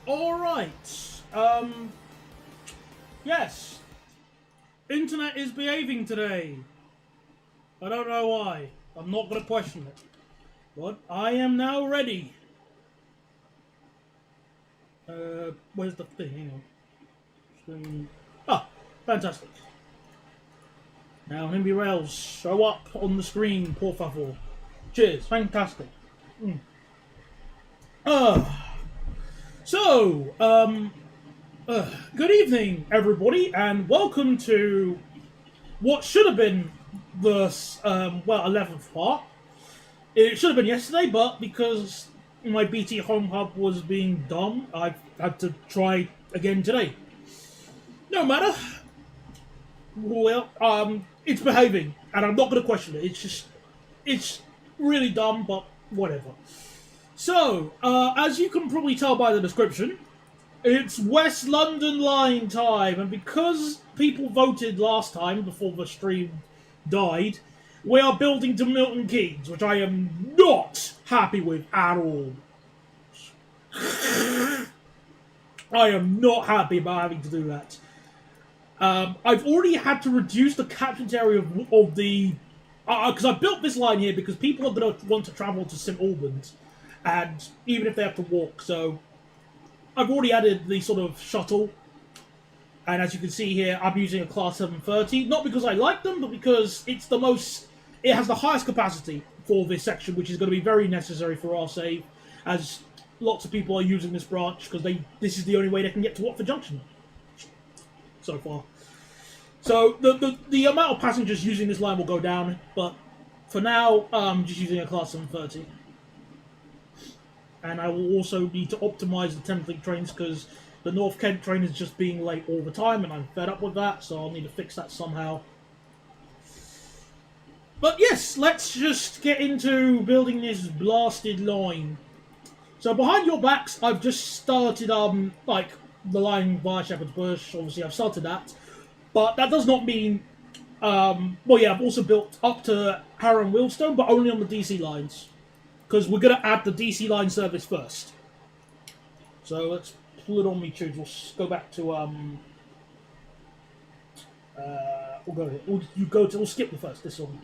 Alright. Yes. Internet is behaving today. I don't know why. I'm not going to question it. But I am now ready. Where's the thing? Hang on. Screen. Ah, fantastic. Now, NIMBY Rails, show up on the screen, por favor. Cheers, fantastic. Good evening, everybody, and welcome to what should have been the 11th part. It should have been yesterday, but because my BT Home Hub was being dumb, I had to try again today. No matter. Well, it's behaving, and I'm not going to question it. It's really dumb, but whatever. So, as you can probably tell by the description, it's West London Line time, and because people voted last time before the stream died, we are building to Milton Keynes, which I am not happy with at all. I am not happy about having to do that. I've already had to reduce the catchment area of the... Because I built this line here because people are going to want to travel to St Albans, and even if they have to walk, so... I've already added the sort of shuttle, and as you can see here, I'm using a Class 730, not because I like them, but because it's the most... It has the highest capacity for this section, which is going to be very necessary for our save, as lots of people are using this branch, because this is the only way they can get to Watford Junction. So far. So, the amount of passengers using this line will go down, but for now, I'm just using a Class 730. And I will also need to optimise the Thameslink trains, because the North Kent train is just being late all the time, and I'm fed up with that, so I'll need to fix that somehow. But yes, let's just get into building this blasted line. So behind your backs, I've just started, the line via Shepherd's Bush. Obviously, I've started that. But that does not mean... I've also built up to Harrow and Wealdstone, but only on the DC lines. Because we're going to add the DC line service first. So let's pull it on me, tunes. We'll go back to... we'll go here. We'll skip the first, this one.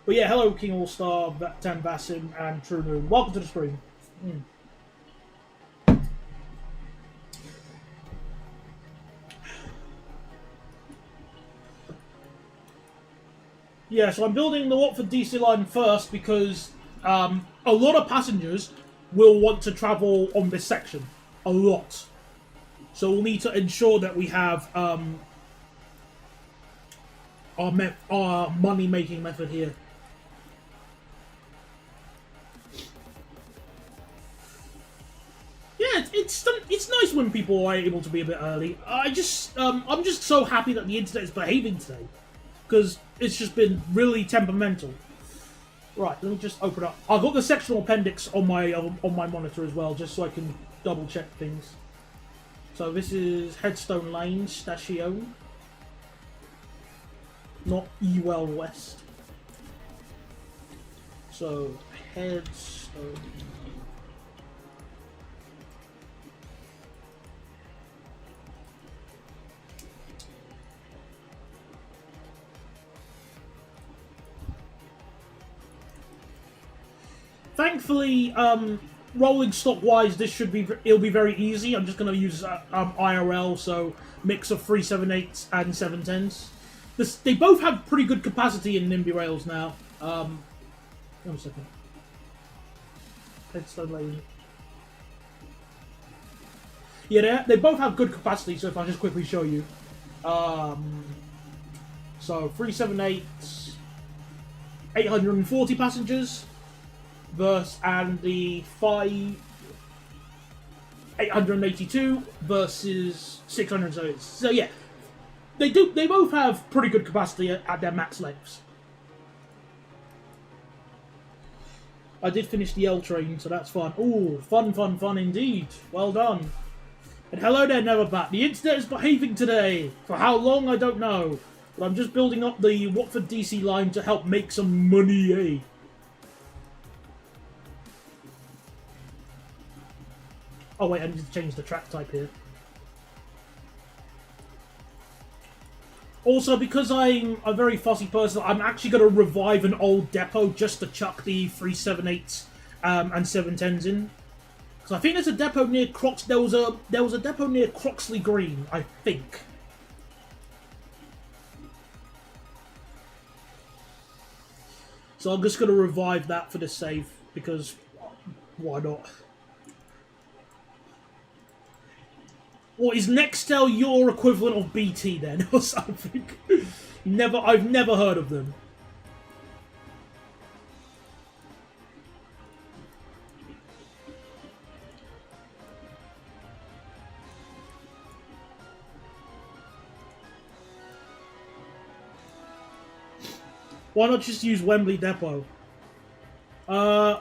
But yeah, hello King All-Star, Tan Basim, and True Moon. Welcome to the stream. Yeah, so I'm building the Watford DC line first because a lot of passengers will want to travel on this section. A lot. So we'll need to ensure that we have our money-making method here. Yeah, it's nice when people are able to be a bit early. I'm just so happy that the internet is behaving today, because it's just been really temperamental. Right, let me just open up. I've got the sectional appendix on my monitor as well, just so I can double check things. So this is Headstone Lane Station, not Ewell West. So Headstone. Thankfully, rolling stock wise, it'll be very easy. I'm just going to use IRL, so mix of 378s and 710s. They both have pretty good capacity in NIMBY Rails now. One second. Headstone Lane. Yeah, they both have good capacity. So if I just quickly show you, so 378s, 840 passengers. And the 882 versus 600. So yeah, they both have pretty good capacity at their max lengths. I did finish the L train, so that's fun. Ooh, fun indeed. Well done. And hello there, Neverbat. The internet is behaving today. For how long, I don't know. But I'm just building up the Watford DC line to help make some money, eh? Oh wait, I need to change the track type here. Also, because I'm a very fussy person, I'm actually going to revive an old depot just to chuck the 378s and 710s in. Because I think there's a depot near there was a depot near Croxley Green, I think. So I'm just going to revive that for the save, because why not? What is Nextel your equivalent of BT then, or something? I've never heard of them. Why not just use Wembley Depot? Oh.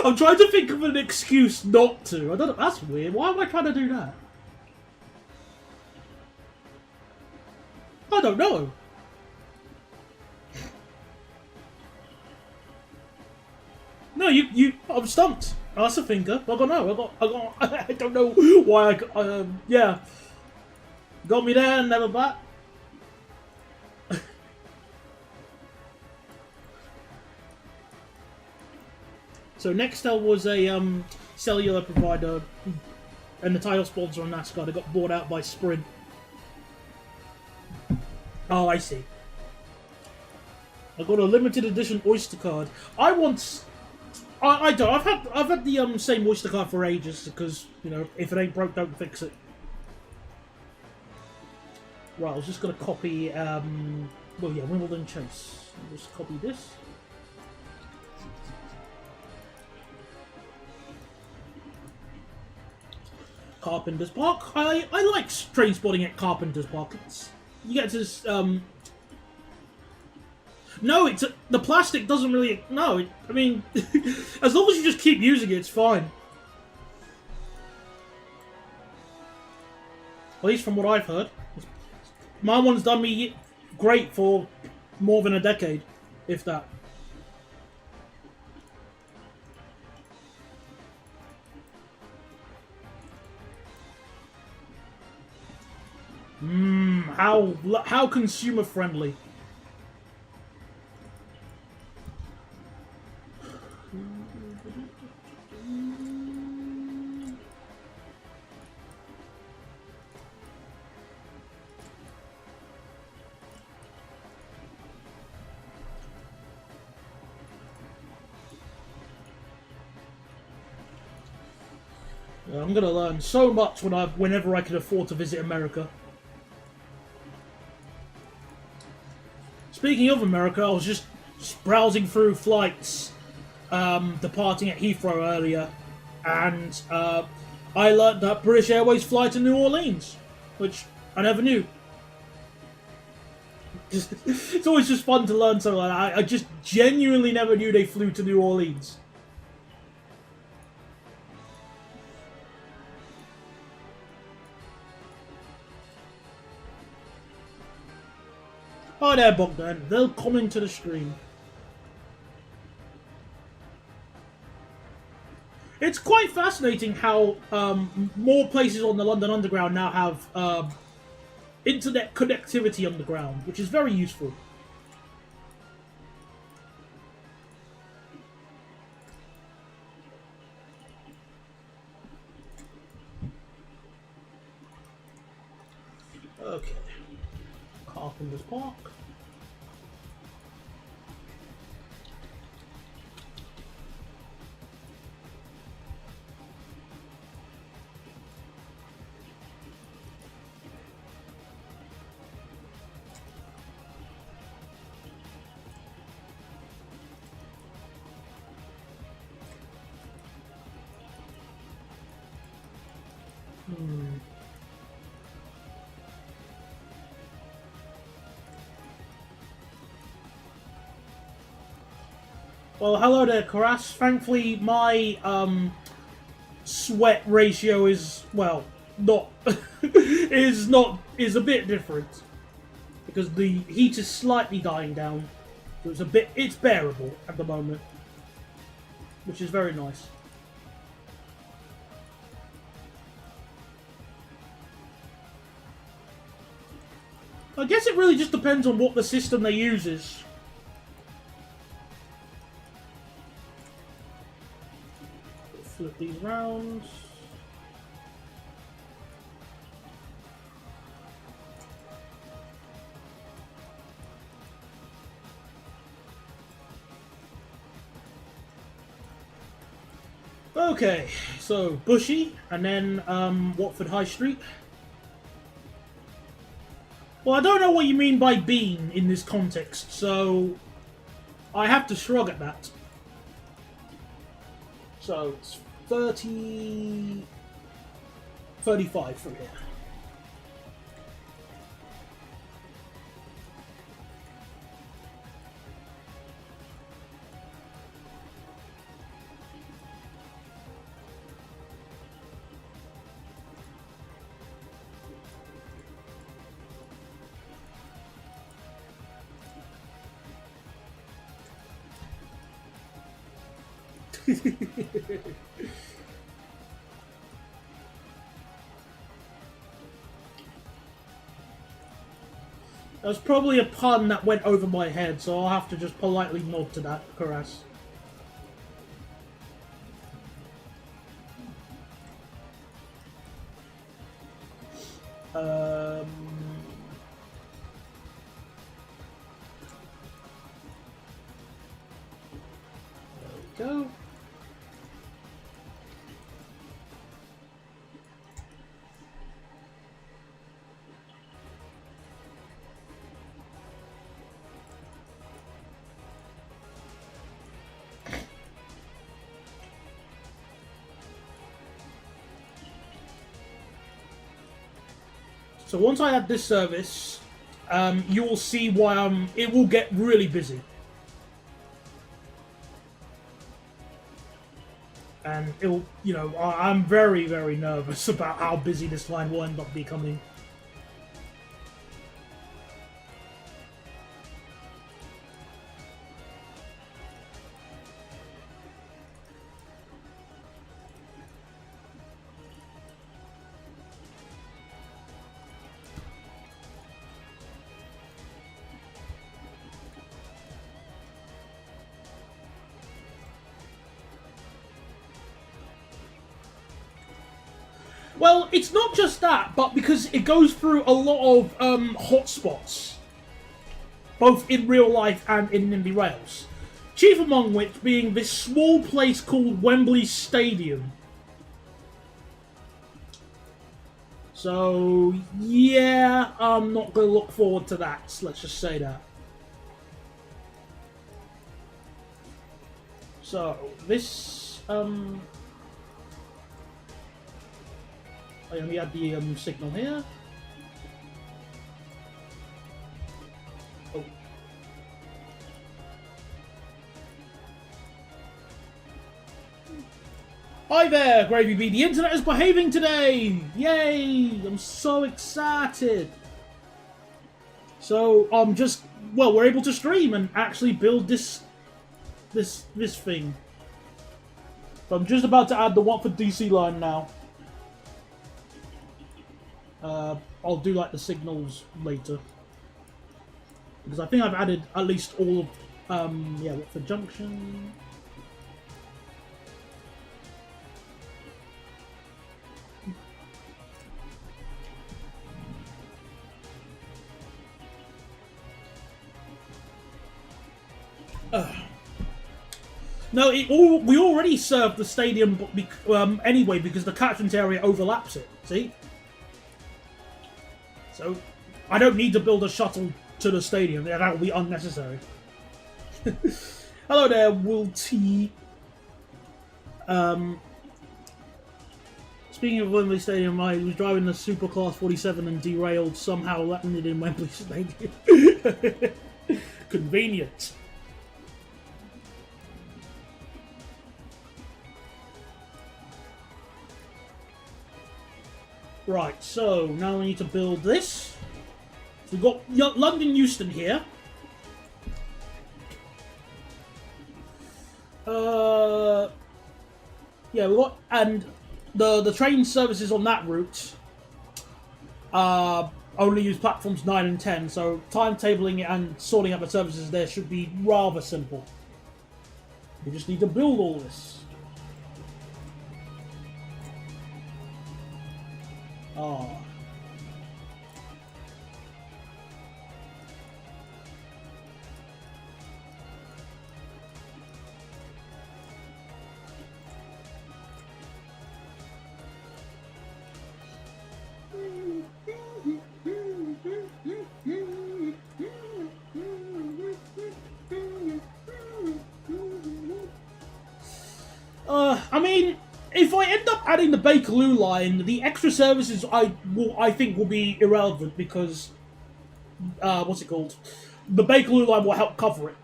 I'm trying to think of an excuse not to. I don't know. That's weird. Why am I trying to do that? I don't know. No, I'm stumped. That's a finger. I don't know. I don't know why yeah. Got me there, never back. So Nextel was a cellular provider and the title sponsor on NASCAR. They got bought out by Sprint. Oh, I see. I got a limited edition Oyster card. I don't. I've had the same Oyster card for ages because if it ain't broke, don't fix it. Right, I was just gonna copy. Well, yeah, Wimbledon Chase. I'll just copy this. Carpenter's Park. I like train spotting at Carpenter's Park. You get to no, the plastic doesn't really. No, I mean, as long as you just keep using it, it's fine. At least from what I've heard, my one's done me great for more than a decade, if that. How consumer friendly. I'm gonna learn so much whenever I can afford to visit America. Speaking of America, I was just browsing through flights departing at Heathrow earlier, and I learned that British Airways fly to New Orleans, which I never knew. It's always just fun to learn something like that. I just genuinely never knew they flew to New Orleans. Oh, there, Bogdan. They'll come into the stream. It's quite fascinating how more places on the London Underground now have internet connectivity underground, which is very useful. Okay. Carpenter's Park. Well, hello there, Karas. Thankfully, my sweat ratio is, well, not is a bit different because the heat is slightly dying down, so it's bearable at the moment, which is very nice. I guess it really just depends on what the system they use is. Flip these round. Okay, so Bushy, and then Watford High Street. Well, I don't know what you mean by bean in this context, so I have to shrug at that. So it's 35 from here. That was probably a pun that went over my head, so I'll have to just politely nod to that, caress. There we go. So once I add this service, you will see why it will get really busy. And it'll, you know, I'm very, very nervous about how busy this line will end up becoming. Well, it's not just that, but because it goes through a lot of hotspots, both in real life and in NIMBY Rails. Chief among which being this small place called Wembley Stadium. So, yeah, I'm not going to look forward to that, let's just say that. So, this, I only add the signal here. Oh. Hi there, Gravy Bee. The internet is behaving today! Yay! I'm so excited. So, well, we're able to stream and actually build this thing. So I'm just about to add the Watford DC line now. I'll do like the signals later because I think I've added at least all of yeah, Watford Junction. No, we already served the stadium anyway because the catchment area overlaps it. See. So, I don't need to build a shuttle to the stadium. That will be unnecessary. Hello there, Will T. Speaking of Wembley Stadium, I was driving the Superclass 47 and derailed. Somehow landed in Wembley Stadium. Convenient. Right, so now we need to build this. So we've got London Euston here. Yeah, we got, and the train services on that route only use platforms 9 and 10, so timetabling and sorting out the services there should be rather simple. We just need to build all this. Oh. I mean, if I end up adding the Bakerloo line, the extra services I think will be irrelevant because what's it called? The Bakerloo line will help cover it.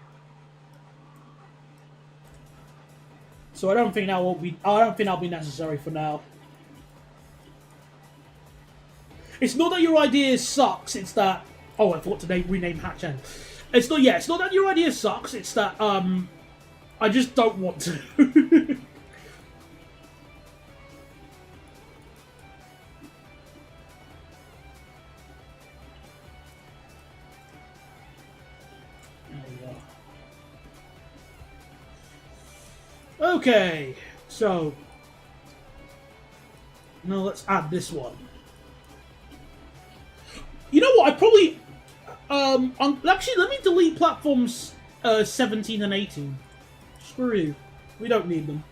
So I don't think that'll be necessary for now. It's not that your idea sucks. It's that I thought to rename Hatch End. It's not. Yeah, it's not that your idea sucks. It's that I just don't want to. Okay, so now let's add this one. You know what? I probably actually let me delete platforms 17 and 18. Screw you, we don't need them.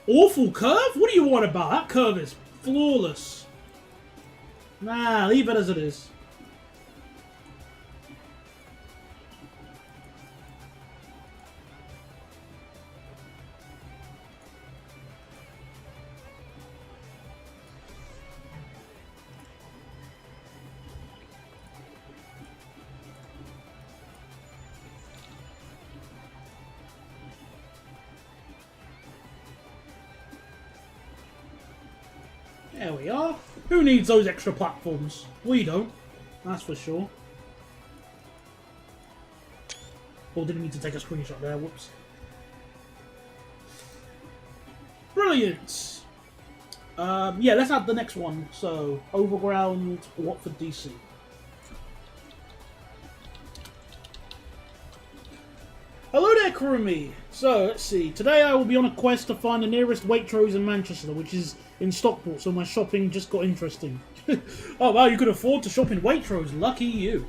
Awful curve? What do you want about that curve? Is flawless. Nah, leave it as it is. There we are. Who needs those extra platforms? We don't. That's for sure. Oh, didn't mean to take a screenshot there. Whoops. Brilliant. Yeah, let's add the next one. So, Overground, Watford, DC. Hello there, Kurumi! So, let's see. Today I will be on a quest to find the nearest Waitrose in Manchester, which is in Stockport, so my shopping just got interesting. Oh wow, you could afford to shop in Waitrose. Lucky you.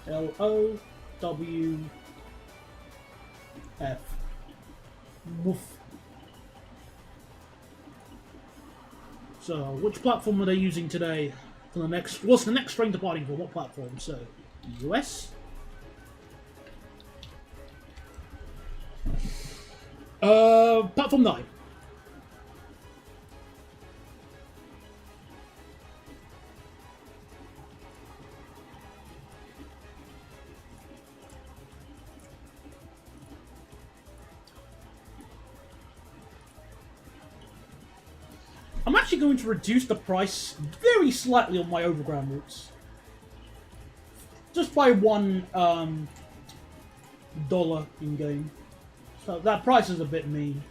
L-O-W-F. Woof. So, which platform are they using today for the next... What's the next train departing for? What platform? So, US? Platform 9. I'm actually going to reduce the price very slightly on my overground routes. Just by $1 in game. So that price is a bit mean.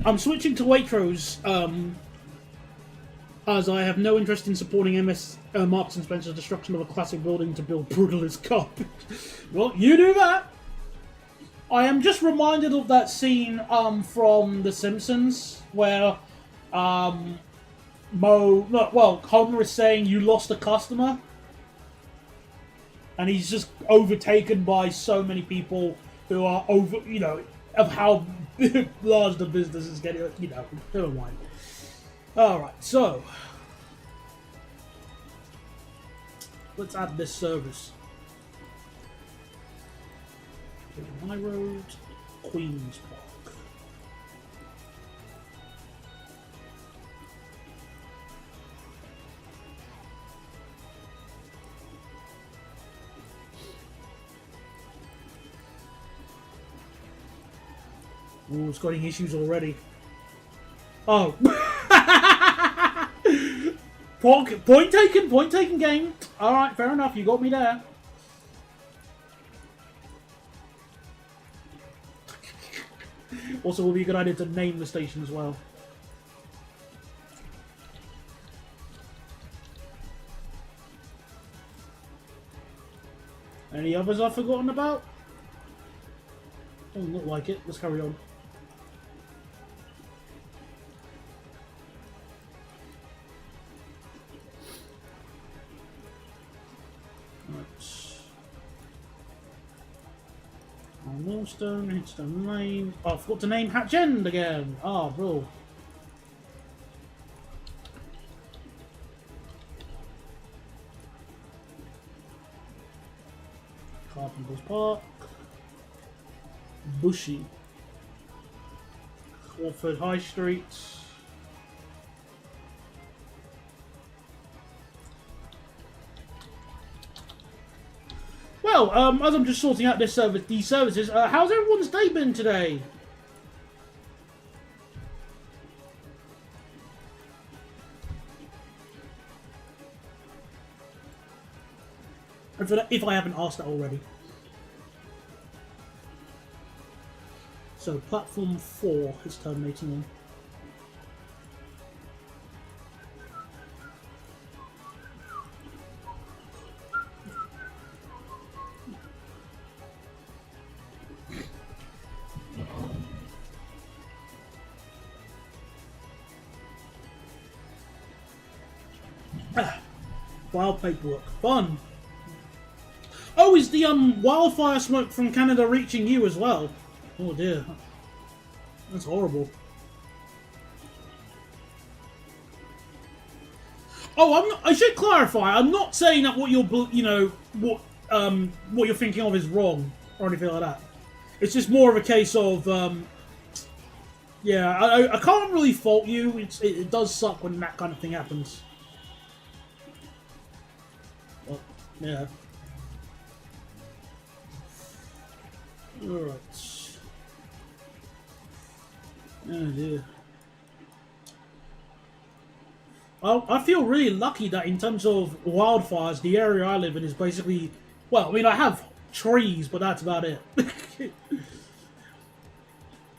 I'm switching to Waitrose, as I have no interest in supporting Marks and Spencer's destruction of a classic building to build Brutalist Carpet. Well, you do that! I am just reminded of that scene from The Simpsons, where Homer is saying you lost a customer, and he's just overtaken by so many people who are of how large the business is getting, never mind. Alright, so let's add this service. My Road, Queen's Park. Oh, it's got any issues already. Oh. Point taken game. Alright, fair enough, you got me there. Also, it would be a good idea to name the station as well. Any others I've forgotten about? Doesn't look like it. Let's carry on. Millstone, Hitstone Lane. Oh, I forgot to name Hatch End again. Oh, bro. Carpenter's Park. Bushy. Watford High Street. Well, as I'm just sorting out these services, how's everyone's day been today? If I haven't asked that already. So, platform 4 is terminating on. File paperwork. Fun! Oh, is the wildfire smoke from Canada reaching you as well? Oh dear. That's horrible. Oh, I should clarify. I'm not saying that what you're what you're thinking of is wrong or anything like that. It's just more of a case of yeah. I can't really fault you. It does suck when that kind of thing happens. Well, yeah. Alright. Oh dear. I feel really lucky that in terms of wildfires, the area I live in is basically... Well, I mean, I have trees, but that's about it.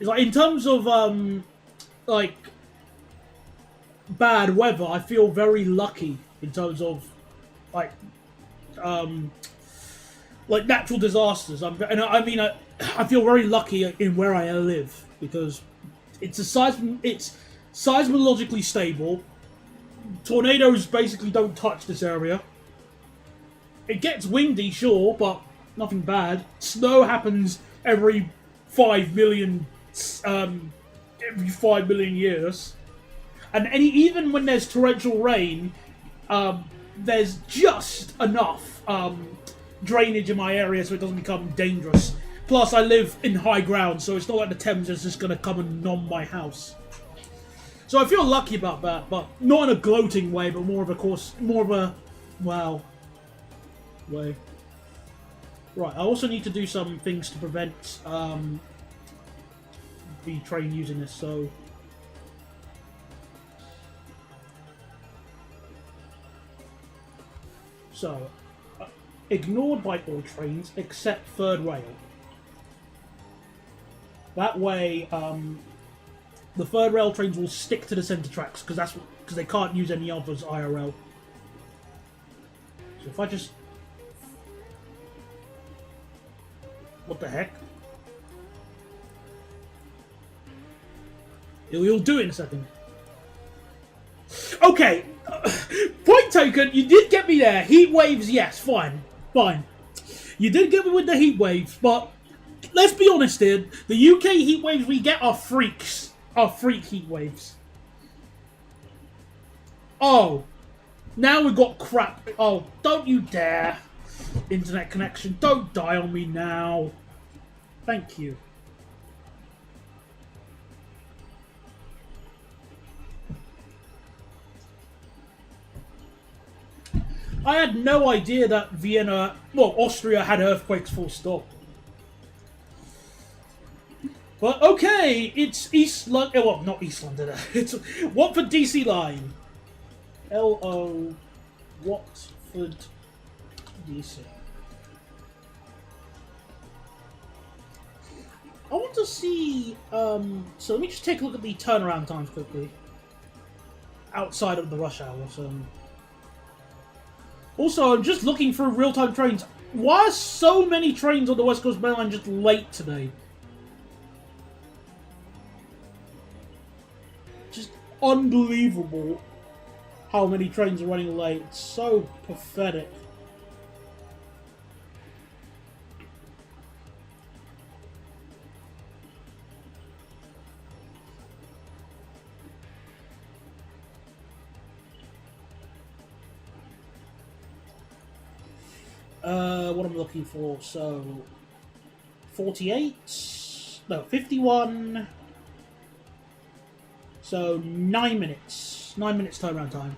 It's like, in terms of, like, bad weather, I feel very lucky in terms of, like natural disasters. I feel very lucky in where I live because it's seismologically stable. Tornadoes basically don't touch this area. It gets windy, sure, but nothing bad. Snow happens every 5 million years, and even when there's torrential rain, there's just enough drainage in my area so it doesn't become dangerous. Plus, I live in high ground, so it's not like the Thames is just going to come and numb my house. So I feel lucky about that, but not in a gloating way, but more of a wow way. Right, I also need to do some things to prevent the train using this, so... So, ignored by all trains except third rail. That way, the third rail trains will stick to the centre tracks because they can't use any others IRL. So if I just... What the heck? You'll do it in a second. Okay, point taken. You did get me there. Heat waves, yes, fine. You did get me with the heat waves, but let's be honest here. The UK heat waves we get are freaks. Are freak heat waves. Oh, now we've got crap. Oh, don't you dare. Internet connection, don't die on me now. Thank you. I had no idea that Austria had earthquakes full stop. But okay, it's East London. Well, not East London. It's Watford DC line. LO Watford DC. I want to see. So let me just take a look at the turnaround times quickly. Outside of the rush hours. Also, I'm just looking through real-time trains. Why are so many trains on the West Coast Main Line just late today? Just unbelievable how many trains are running late. It's so pathetic. What I'm looking for, so 48, no, 51, so 9 minutes. 9 minutes turnaround time.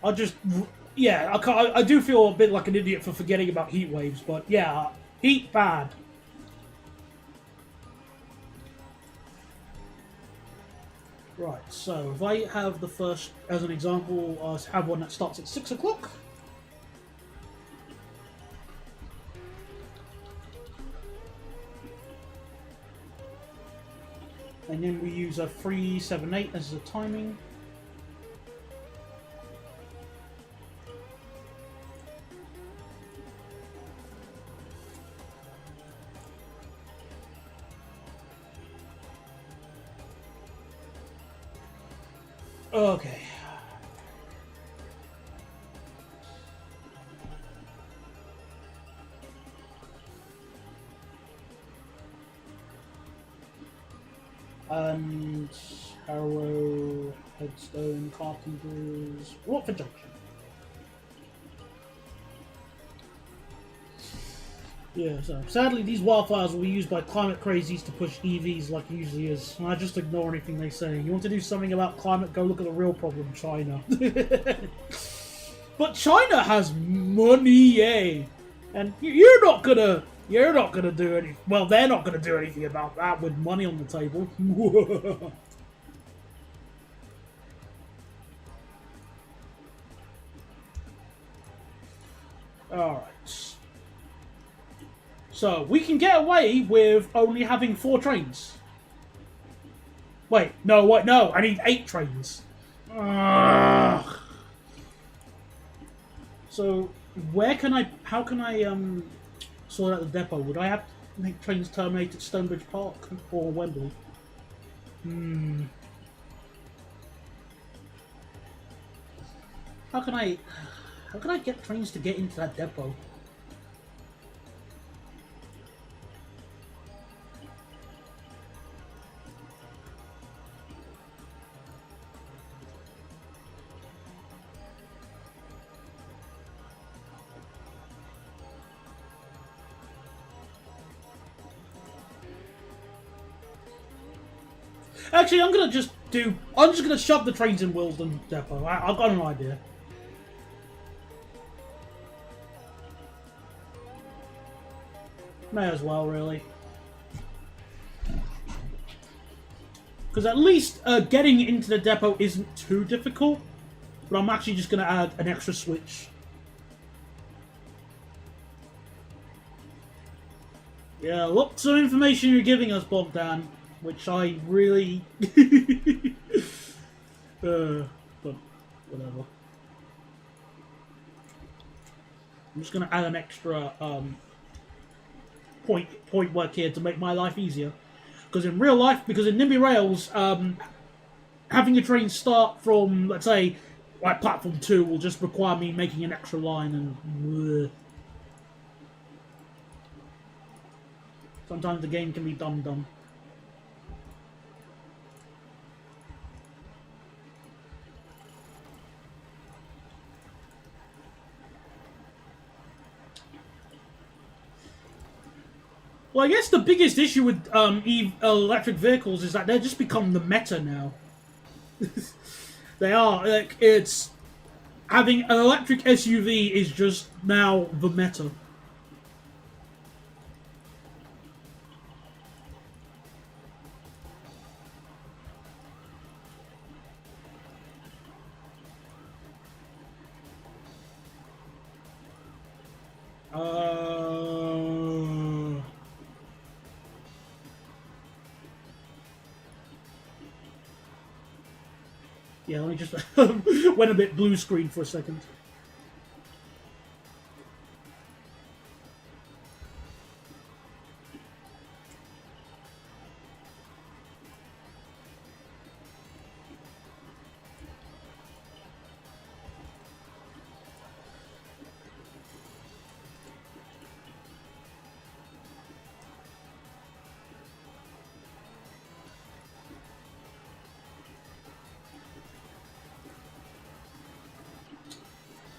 I'll just... Yeah, I do feel a bit like an idiot for forgetting about heat waves, but yeah, heat bad. Right, so if I have the first, as an example, I have one that starts at 6 o'clock. And then we use a 378 as a timing. Okay. And Harrow, Headstone, Carpenters, Watford Junction. Yeah, so sadly these wildfires will be used by climate crazies to push EVs like it usually is. And I just ignore anything they say. You want to do something about climate, go look at the real problem, China. But China has money, eh? And you're not gonna do anything. Well, they're not gonna do anything about that with money on the table. Alright. So, we can get away with only having 4 trains. Wait, no, I need 8 trains. Ugh. So, how can I, sort out the depot? Would I have to make trains terminate at Stonebridge Park or Wembley? How can I get trains to get into that depot? Actually, I'm just gonna shove the trains in Wilsden Depot. I've got an idea. May as well, really. Because at least getting into the depot isn't too difficult. But I'm actually just gonna add an extra switch. Yeah, lots of information you're giving us, Bogdan. Which I really... but whatever. I'm just going to add an extra point work here to make my life easier. Because in real life, because in NIMBY Rails, having a train start from, let's say, like platform 2 will just require me making an extra line and... Sometimes the game can be dumb. Well, I guess the biggest issue with electric vehicles is that they're just become the meta now. They are. Like, it's having an electric SUV is just now the meta. Yeah, let me just went a bit blue screen for a second.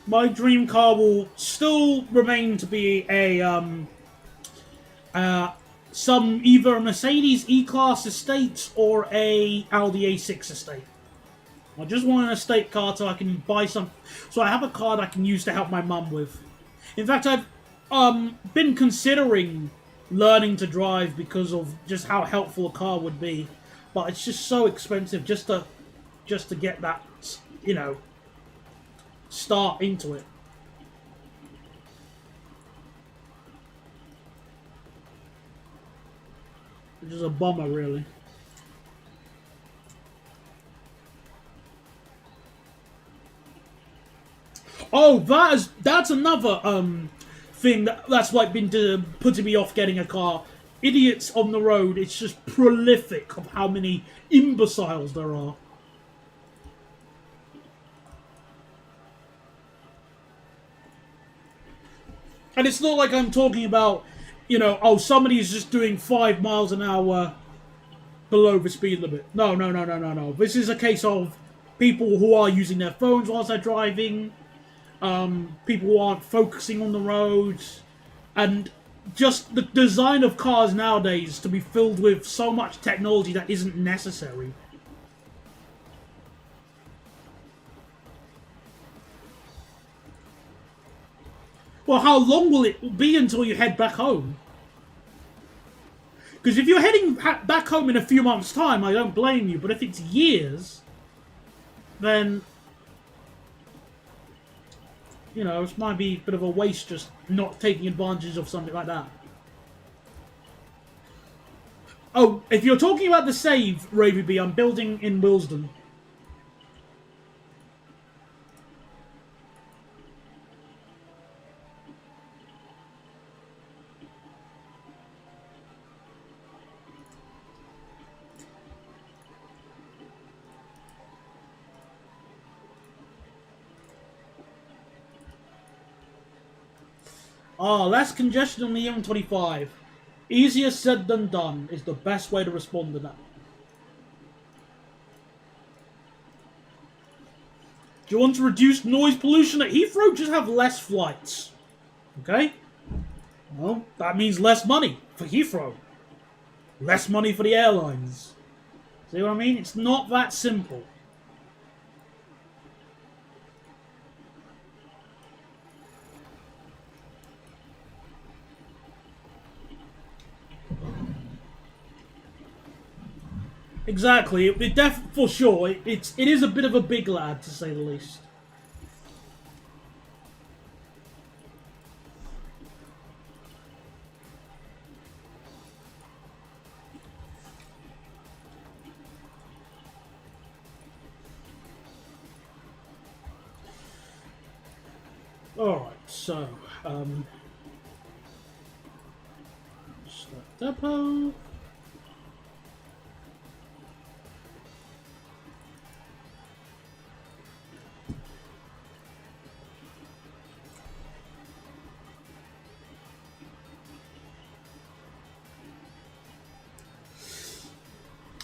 My dream car will still remain to be a some either a Mercedes E-Class estate or a Audi A6 estate. I just want an estate car so I can buy some. So I have a car that I can use to help my mum with. In fact, I've been considering learning to drive because of just how helpful a car would be, but it's just so expensive just to get that, you know, start into it. Which is a bummer, really. Oh, that's another thing that's like been putting me off getting a car. Idiots on the road. It's just prolific of how many imbeciles there are. And it's not like I'm talking about, you know, oh, somebody's just doing 5 miles an hour below the speed limit. No, no, no, no, no, no. This is a case of people who are using their phones whilst they're driving, people who aren't focusing on the road, and just the design of cars nowadays to be filled with so much technology that isn't necessary. Well, how long will it be until you head back home? Because if you're heading back home in a few months' time, I don't blame you. But if it's years, then, you know, it might be a bit of a waste just not taking advantage of something like that. Oh, if you're talking about the save, Ravy B, I'm building in Willesden. Ah, less congestion on the M25. Easier said than done is the best way to respond to that. Do you want to reduce noise pollution at Heathrow? Just have less flights. Okay? Well, that means less money for Heathrow. Less money for the airlines. See what I mean? It's not that simple. Exactly. For sure, it is a bit of a big lad, to say the least. Alright, so, start depot.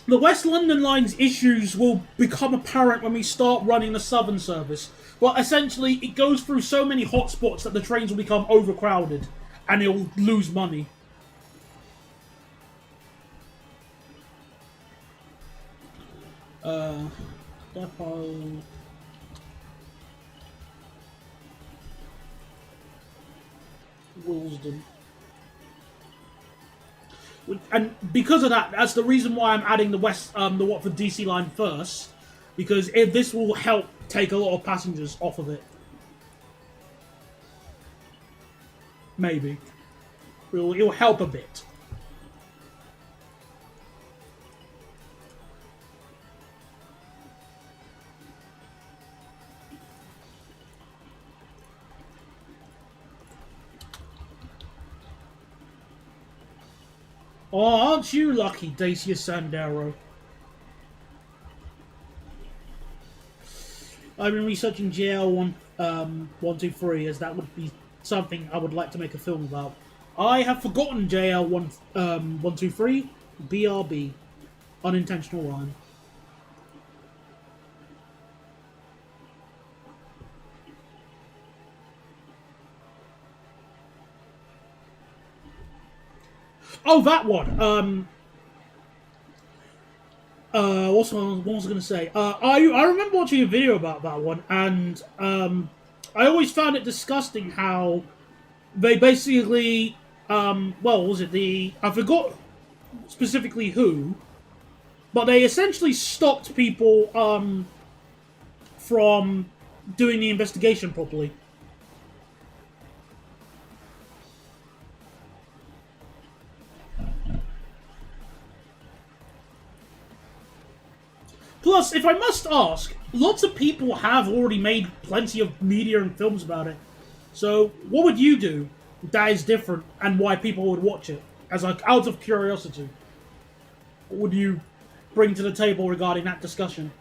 The West London Line's issues will become apparent when we start running the Southern service. Well, essentially, it goes through so many hotspots that the trains will become overcrowded, and it'll lose money. Uh, Depot. Willesden. And because of that, that's the reason why I'm adding the the Watford DC line first, because this will help take a lot of passengers off of it. Maybe it'll help a bit. Oh, aren't you lucky, Dacia Sandero? I've been researching JL123 as that would be something I would like to make a film about. I have forgotten JL123 BRB, unintentional rhyme. Oh, that one. What was I going to say? I remember watching a video about that one, and I always found it disgusting how they basically, well, was it I forgot specifically who, but they essentially stopped people from doing the investigation properly. Plus, if I must ask, lots of people have already made plenty of media and films about it. So, what would you do that is different, and why people would watch it? As like out of curiosity, what would you bring to the table regarding that discussion?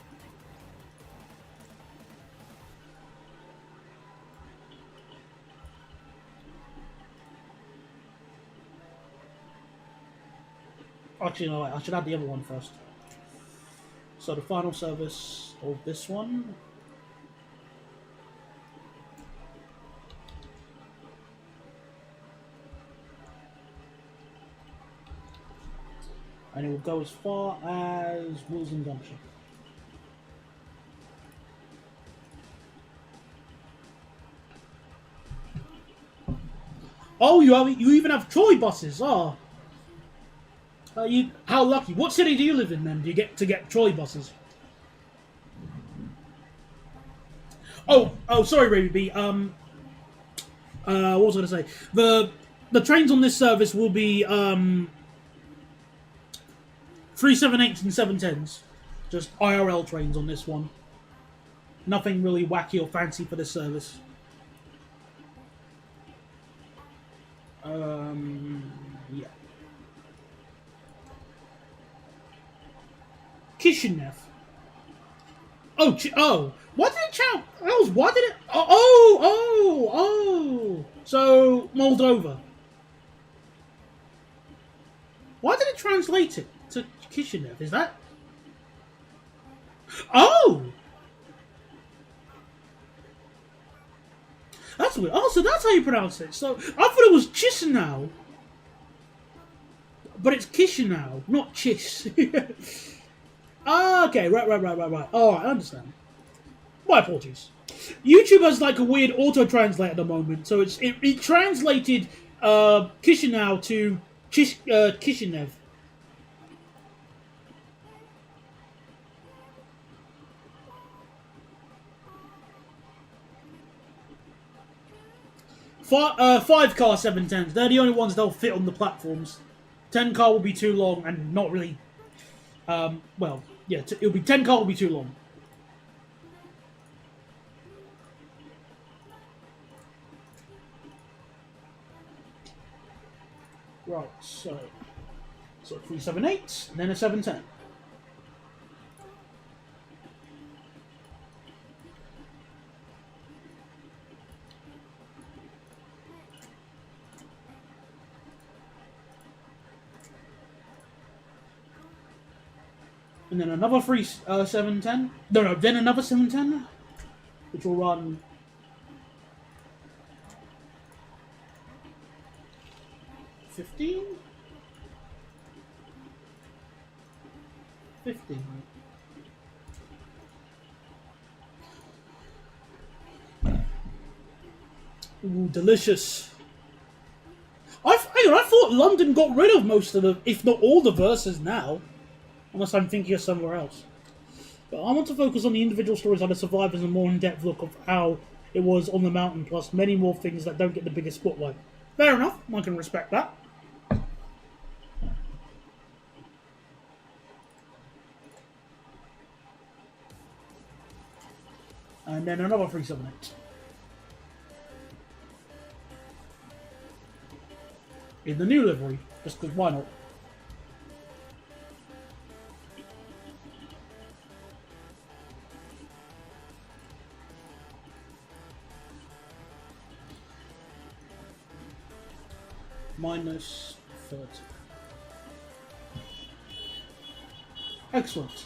Actually, no, I should add the other one first. So the final service of this one. And it will go as far as Willesden Junction. Oh, you even have Troy buses. Oh, how lucky! What city do you live in then? Do you get Troy buses? Oh, sorry, Raby B. What was I going to say? The trains on this service will be 378s and 710s. Just IRL trains on this one. Nothing really wacky or fancy for this service. Yeah. Kishinev. Oh. What did it count? What did it? Oh. So, Moldova. Why did it translate it to Kishinev? Is that? Oh! That's weird. Oh, so that's how you pronounce it. So, I thought it was Chisinau. But it's Kishinev, not Chis. Okay, right. Alright, I understand. My apologies. YouTube has like a weird auto-translate at the moment, so it translated Chisinau to Kishinev. Five car 710s. They're the only ones that'll fit on the platforms. 10 car will be too long and not really. Well, yeah, it'll be 10 car will be too long. Right, so 378, then a 710. And then another 710. No, then another 710, which will run 15? 15. Ooh, delicious. Hang on, I thought London got rid of most of the, if not all the verses now. Unless I'm thinking of somewhere else. But I want to focus on the individual stories of the survivors and a more in-depth look of how it was on the mountain, plus many more things that don't get the biggest spotlight. Fair enough, I can respect that. And then another 378. In the new livery, just because why not? Minus 30. Excellent.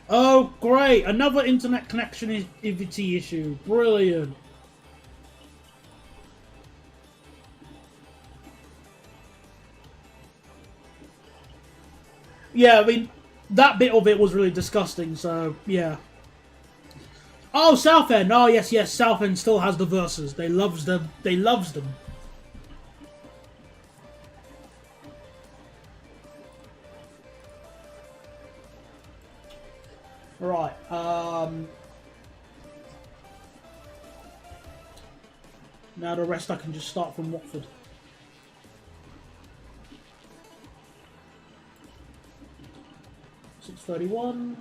Oh, great! Another internet connectivity issue. Brilliant. Yeah, I mean, that bit of it was really disgusting, so, yeah. Oh, Southend! Oh, yes, yes, Southend still has the verses. They loves them. They loves them. Right, now the rest I can just start from Watford. $6.31.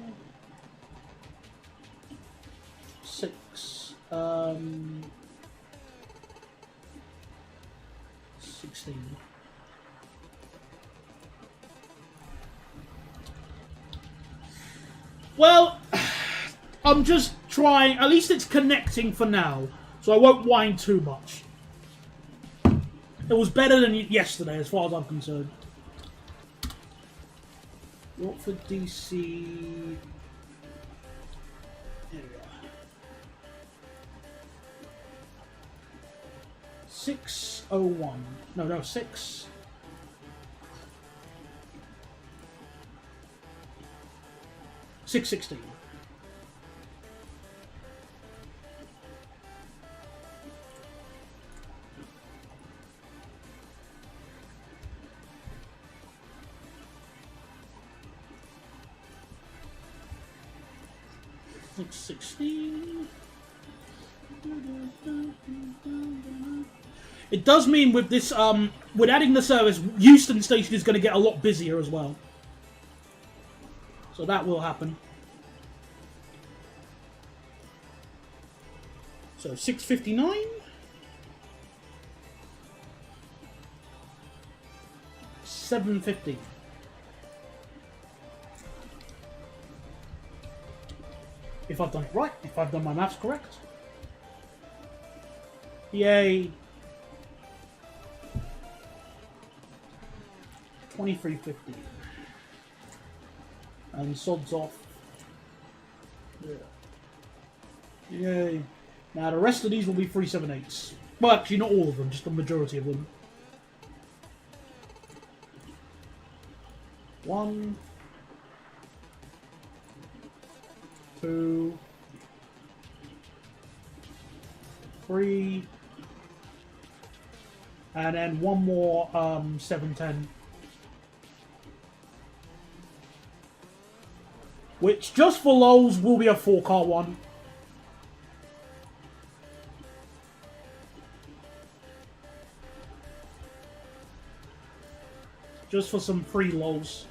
16. Well, I'm just trying. At least it's connecting for now, so I won't whine too much. It was better than yesterday, as far as I'm concerned. Watford DC. There we are. 601. No, 6. 616. It does mean with this, with adding the service, Euston Station is going to get a lot busier as well. So that will happen. So 6:59. 7:50. If I've done it right, if I've done my maths correct. Yay. 23:50. And sods off. Yeah. Yay. Now the rest of these will be 378s. Well, actually not all of them, just the majority of them. 1, 2, 3, and then one more 710. Which, just for lols, will be a 4-car one. Just for some free lols.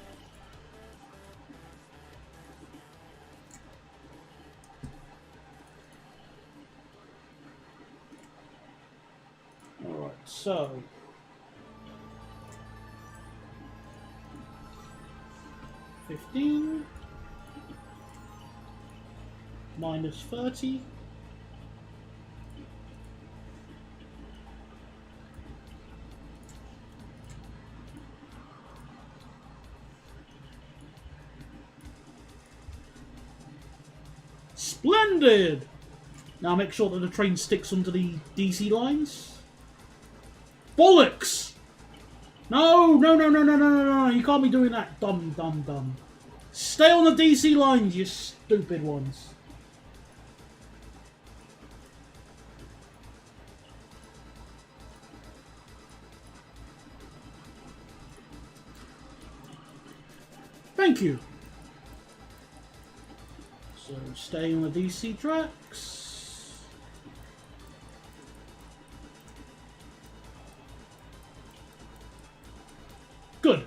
Alright, so... $15 minus 30. Splendid! Now make sure that the train sticks onto the DC lines. Bollocks! No, no, no, no, no, no, no, no, you can't be doing that. Dumb, dumb, dumb. Stay on the DC lines, you stupid ones. Thank you. So, stay on the DC tracks. Good.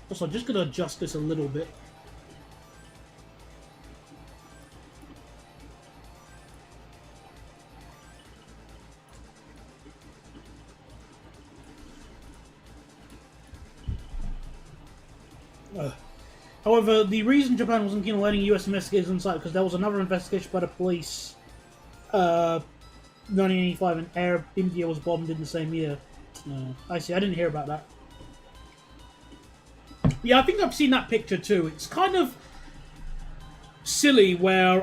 Also, I'm just going to adjust this a little bit. However, the reason Japan wasn't keen on letting US investigators inside because there was another investigation by the police. 1985, and India was bombed in the same year. I see. I didn't hear about that. Yeah, I think I've seen that picture too. It's kind of silly where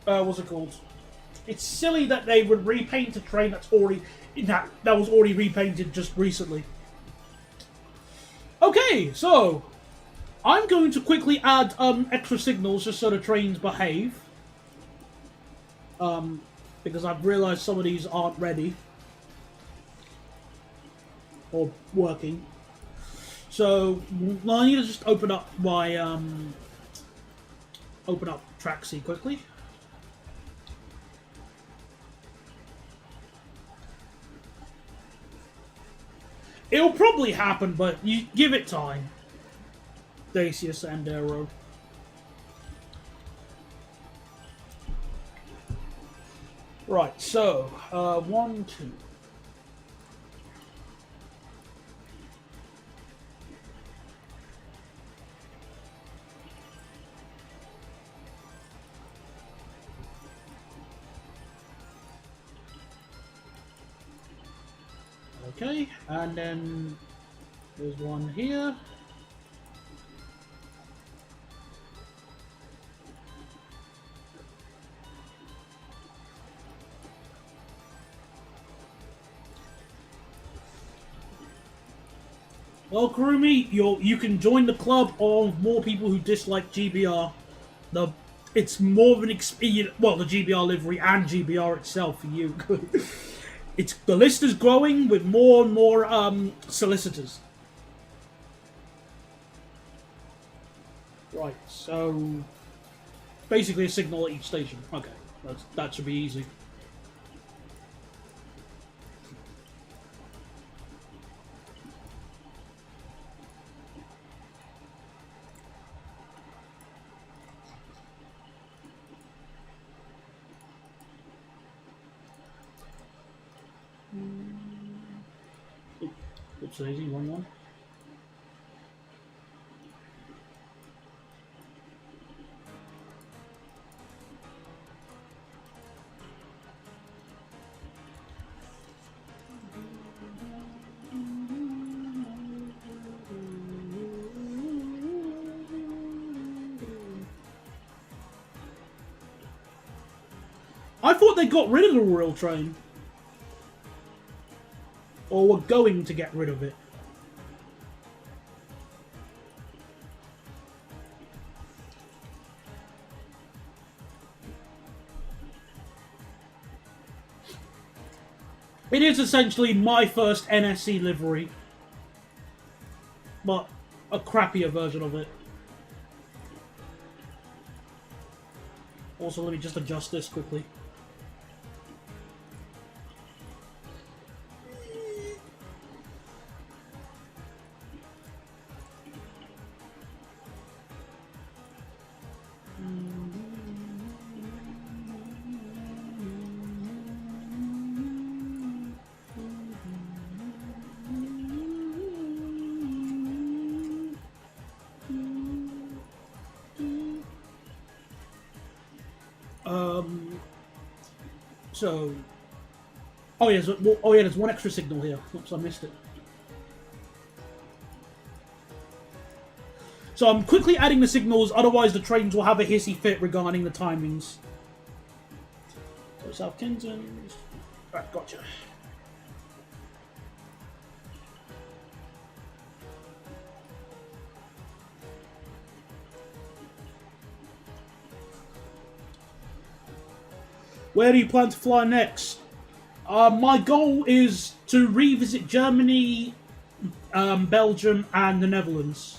what's it called? It's silly that they would repaint a train that's already that was already repainted just recently. Okay, so I'm going to quickly add extra signals just so the trains behave. Because I've realised some of these aren't ready or working. So I need to just open up my track C quickly. It'll probably happen, but you give it time. Dacia Sandero. Right, so 1, 2. Okay, and then there's one here. Well, Kurumi, you can join the club of more people who dislike GBR. It's more of an experience. Well, the GBR livery and GBR itself for you. The list is growing with more and more solicitors. Right, so basically a signal at each station. Okay, that should be easy. Oops, daisy, wrong one. I thought they got rid of the Royal Train. Or were going to get rid of it. It is essentially my first NSC livery. But a crappier version of it. Also, let me just adjust this quickly. So, oh yeah, there's one extra signal here. Oops, I missed it. So I'm quickly adding the signals, otherwise the trains will have a hissy fit regarding the timings. So South Kensington... Right, gotcha. Where do you plan to fly next? My goal is to revisit Germany, Belgium, and the Netherlands.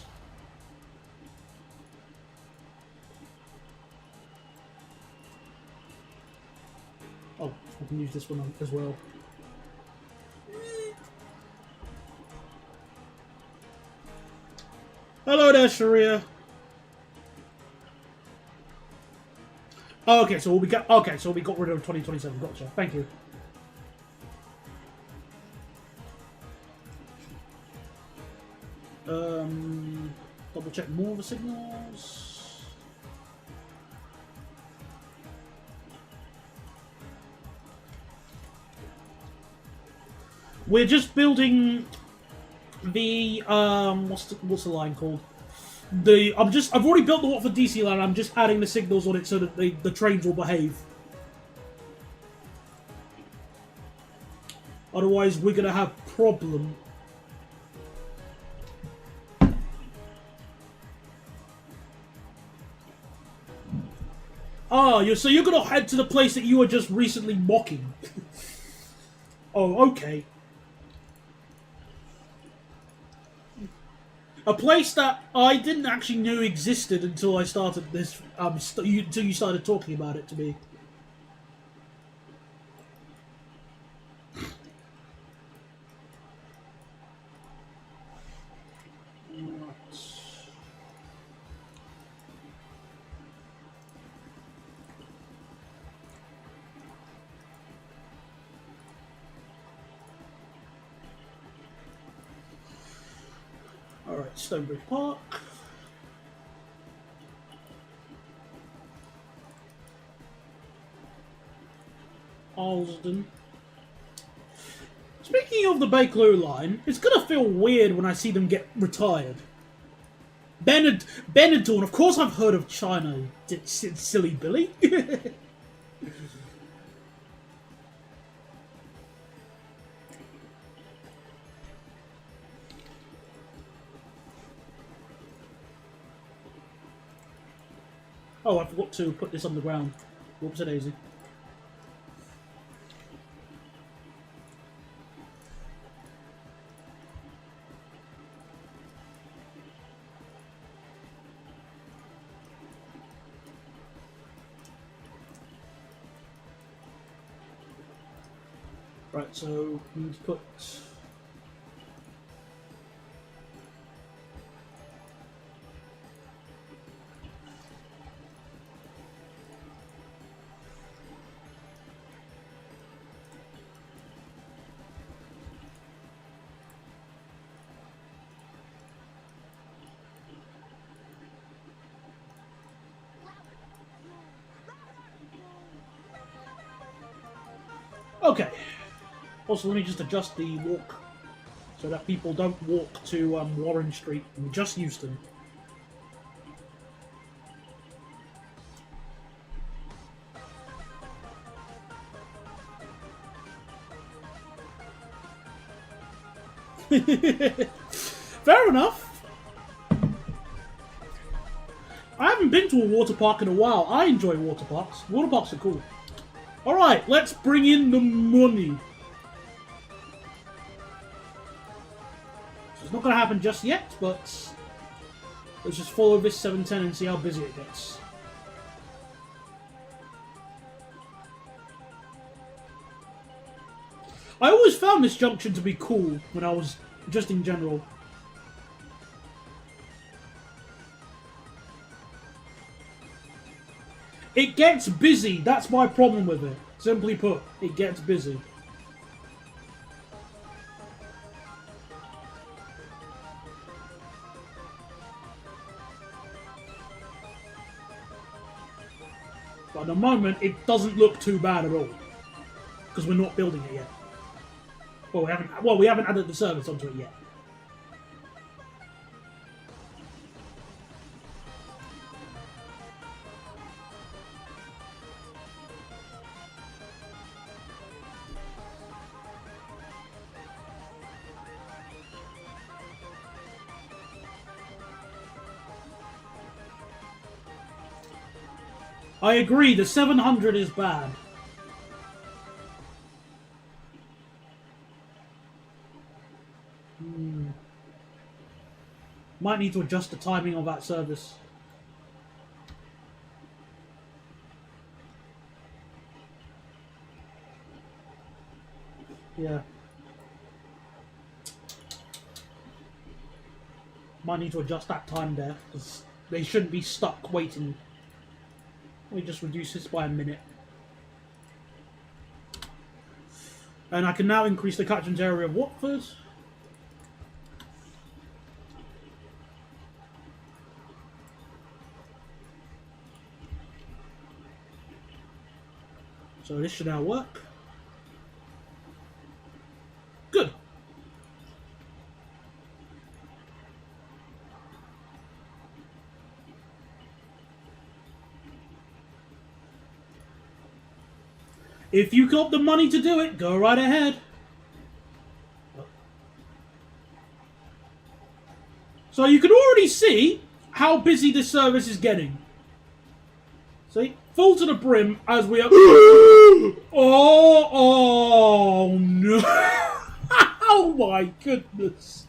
Oh, I can use this one as well. Hello there, Sharia. Oh, okay, so we got rid of 2027. Gotcha. Thank you. Double check more of the signals. We're just building the what's the line called? I've already built the Watford DC line. I'm just adding the signals on it so that the trains will behave. Otherwise, we're gonna have problem. Ah, so you're gonna head to the place that you were just recently mocking. Oh, okay. A place that I didn't actually know existed until I started this. Until you started talking about it to me. Alright, Stonebridge Park. Alsden. Speaking of the Bakerloo line, it's gonna feel weird when I see them get retired. Benetton, of course I've heard of China, silly Billy. Oh, I forgot to put this on the ground. Whoops a daisy. Right, so we need to put... Okay. Also, let me just adjust the walk so that people don't walk to Warren Street and just Euston. Fair enough. I haven't been to a water park in a while. I enjoy water parks. Water parks are cool. Alright, let's bring in the money. It's not going to happen just yet, but let's just follow this 710 and see how busy it gets. I always found this junction to be cool when I was just in general. It gets busy, that's my problem with it. Simply put, it gets busy. But at the moment, it doesn't look too bad at all. Because we're not building it yet. Well, we haven't added the service onto it yet. I agree, the 700 is bad. Might need to adjust the timing of that service. Yeah. Might need to adjust that time there, because they shouldn't be stuck waiting. Let me just reduce this by a minute. And I can now increase the catchment area of Watford. So this should now work. Good. If you got the money to do it, go right ahead. So you can already see how busy this service is getting. See? Full to the brim as we are... oh no. Oh my goodness.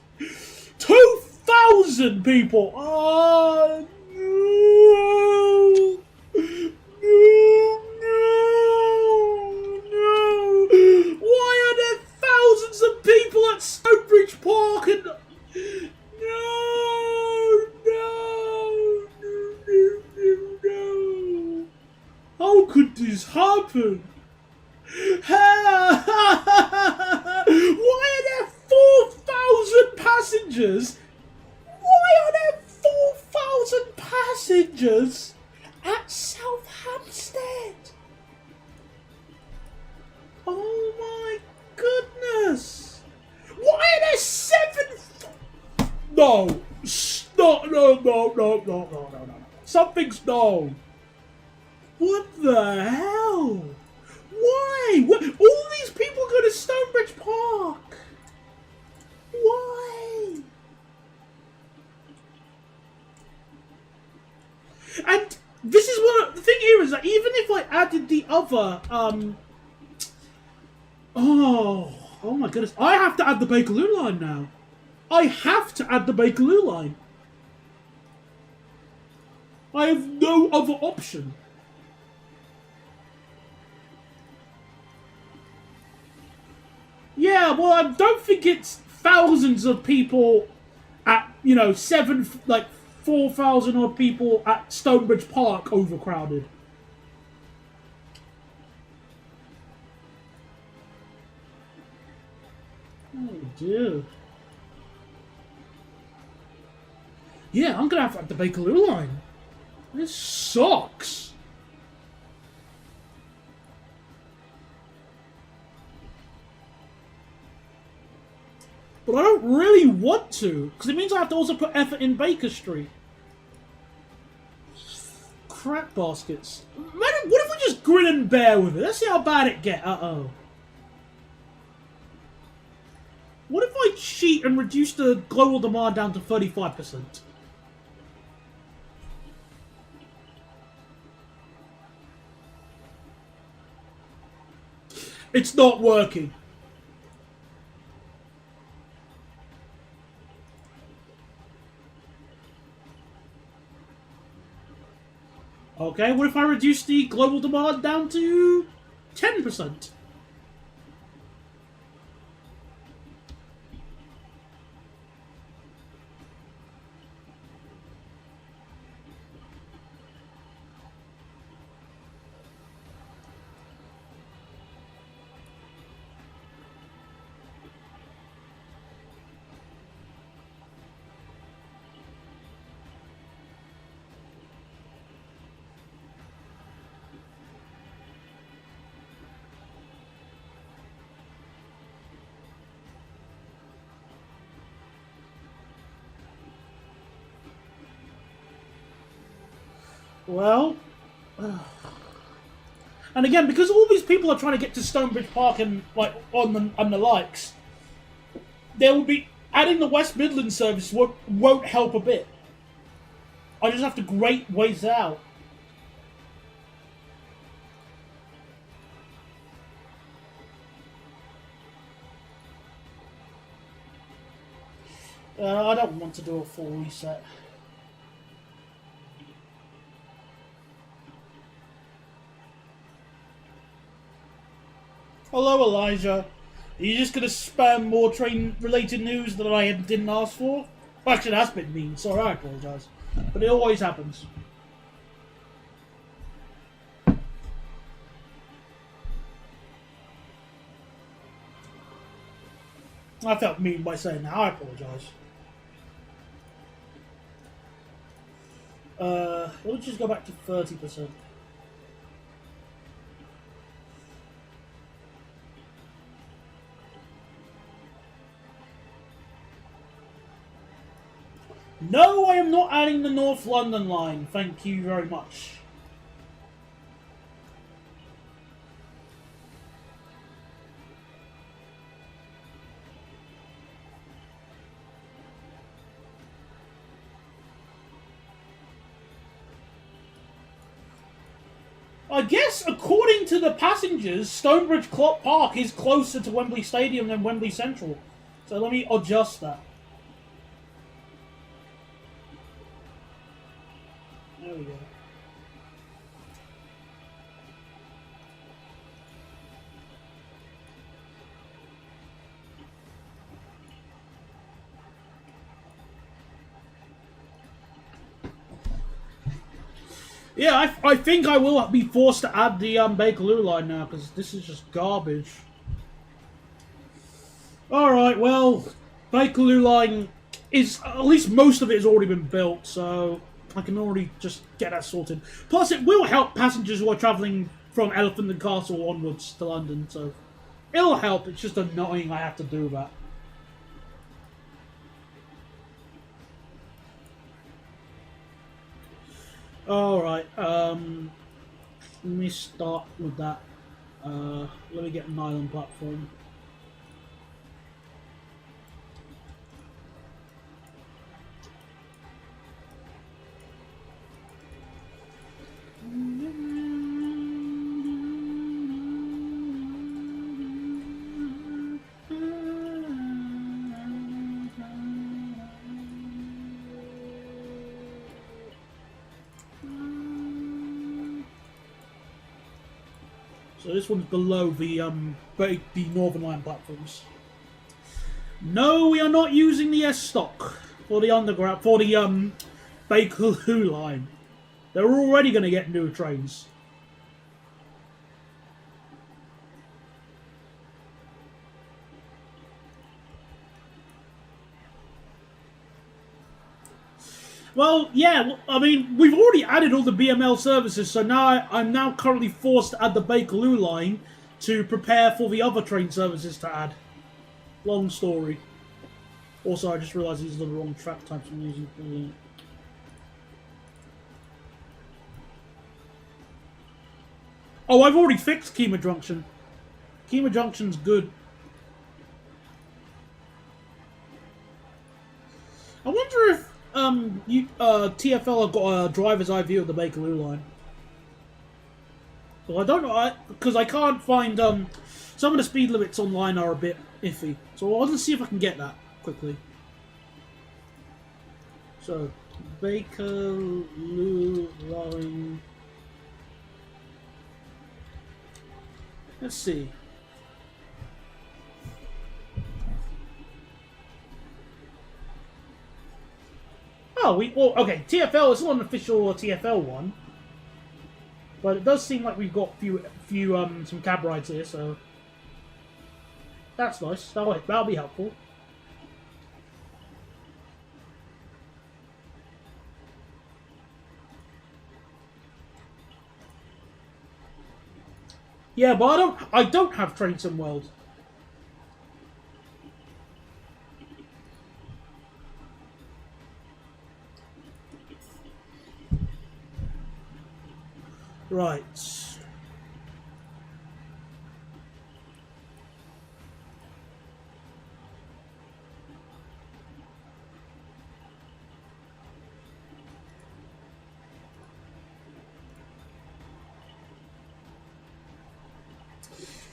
2,000 people. Oh no. No. Why are there thousands of people at Stonebridge Park and... How could this happen? Why are there 4,000 passengers? Why are there 4,000 passengers at Southampstead? Oh my goodness! Why are there 7? No! Stop! No. Something's no. What the hell? Why? What? All these people go to Stonebridge Park. Why? And this is what the thing here is that even if I added the other, oh my goodness, I have to add the Bakerloo line now. I have to add the Bakerloo line. I have no other option. Yeah, well, I don't think it's thousands of people at, 4,000 odd people at Stonebridge Park overcrowded. Oh, dear. Yeah, I'm gonna have the Bakerloo line. This sucks. But I don't really want to, because it means I have to also put effort in Baker Street. Crap baskets. Man, what if we just grin and bear with it? Let's see how bad it gets. Uh-oh. What if I cheat and reduce the global demand down to 35%? It's not working. Okay, what if I reduce the global demand down to 10%? Well, and again, because all these people are trying to get to Stonebridge Park and on the likes, there will be adding the West Midlands service won't help a bit. I just have to grate ways out. I don't want to do a full reset. Hello, Elijah. Are you just going to spam more train-related news that I didn't ask for? Well, actually, that's a bit mean. Sorry, I apologise. But it always happens. I felt mean by saying that. I apologise. Let's just go back to 30%. No, I am not adding the North London line. Thank you very much. I guess, according to the passengers, Stonebridge Clock Park is closer to Wembley Stadium than Wembley Central. So let me adjust that. There we go. Yeah, I think I will be forced to add the Bakerloo line now, because this is just garbage. Alright, well, Bakerloo line is, at least most of it has already been built, so I can already just get that sorted. Plus, it will help passengers who are travelling from Elephant and Castle onwards to London, so it'll help. It's just annoying I have to do that. Alright, let me start with that. Let me get an island platform. So this one's below the Northern Line platforms. No, we are not using the S-Stock for the underground, for the Bakerloo line. They're already going to get new trains. Well, yeah, I mean, we've already added all the BML services, so now I'm now currently forced to add the Bakerloo line to prepare for the other train services to add. Long story. Also, I just realised these are the wrong track types I'm using. Oh, I've already fixed Kima Junction. Kima Junction's good. I wonder if TFL have got a driver's eye view of the Bakerloo line. Well, I don't know, because I can't find some of the speed limits online are a bit iffy. So I'll just see if I can get that quickly. So Bakerloo line. Let's see. Oh, well, okay. TFL is not an official TFL one, but it does seem like we've got some cab rides here, so that's nice. That'll be helpful. Yeah, but I don't have Trains and World. Right.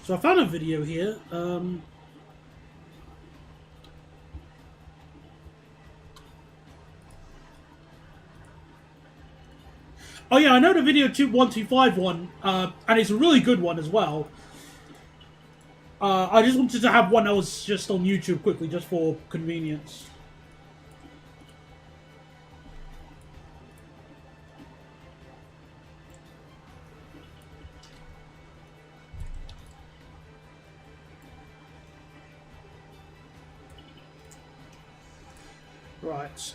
So I found a video here. Oh yeah, I know the video 1251 one, and it's a really good one as well. I just wanted to have one that was just on YouTube quickly, just for convenience. Right.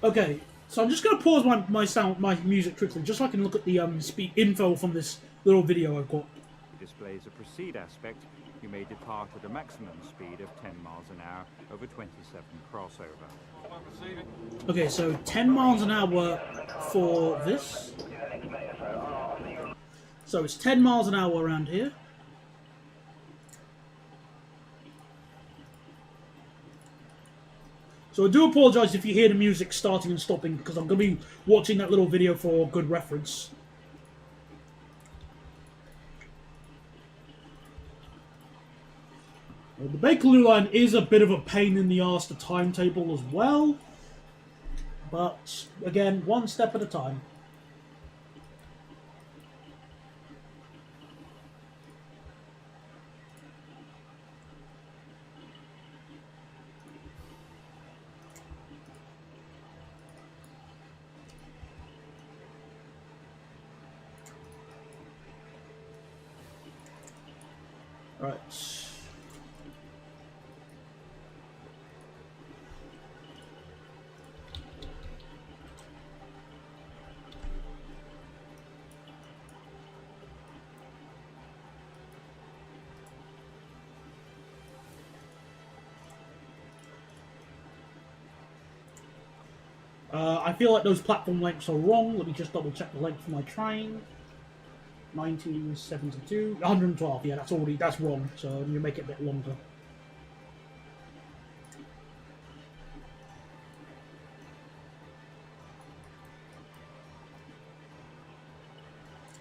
Okay. So I'm just going to pause my music quickly, just so I can look at the speed info from this little video I've got. Displays a proceed aspect. You may depart at a maximum speed of 10 miles an hour over 27 crossover. Okay, so 10 miles an hour for this. So it's 10 miles an hour around here. So I do apologise if you hear the music starting and stopping, because I'm going to be watching that little video for good reference. Well, the Bakerloo line is a bit of a pain in the arse to timetable as well. But, again, one step at a time. Right. I feel like those platform lengths are wrong. Let me just double check the length of my train. 1972, 112. Yeah, that's wrong. So you make it a bit longer.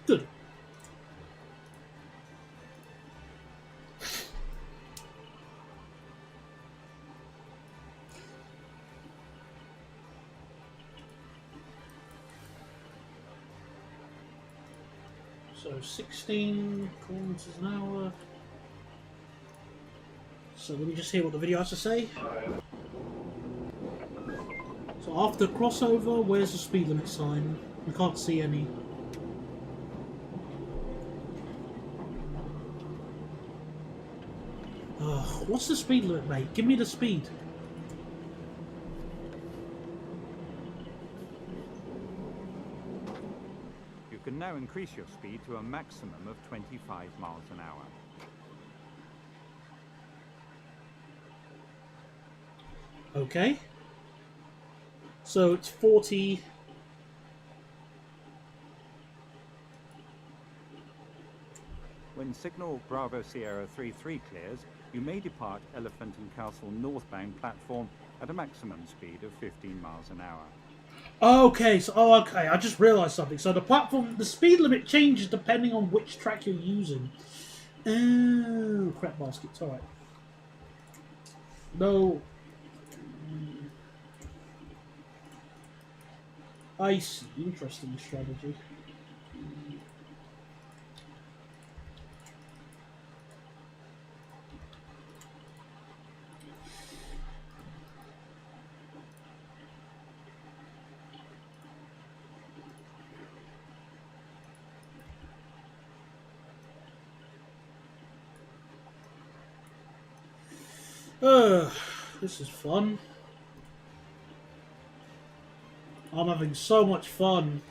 Good. So 16 kilometers an hour. So let me just hear what the video has to say. So after crossover, where's the speed limit sign? We can't see any. What's the speed limit, mate? Give me the speed. You can now increase your speed to a maximum of 25 miles an hour. Okay. So it's 40. When signal Bravo Sierra 33 clears, you may depart Elephant and Castle northbound platform at a maximum speed of 15 miles an hour. Okay, so okay, I just realised something. So the speed limit changes depending on which track you're using. Oh, crap baskets. All right. No. I see. Interesting strategy. This is fun. I'm having so much fun.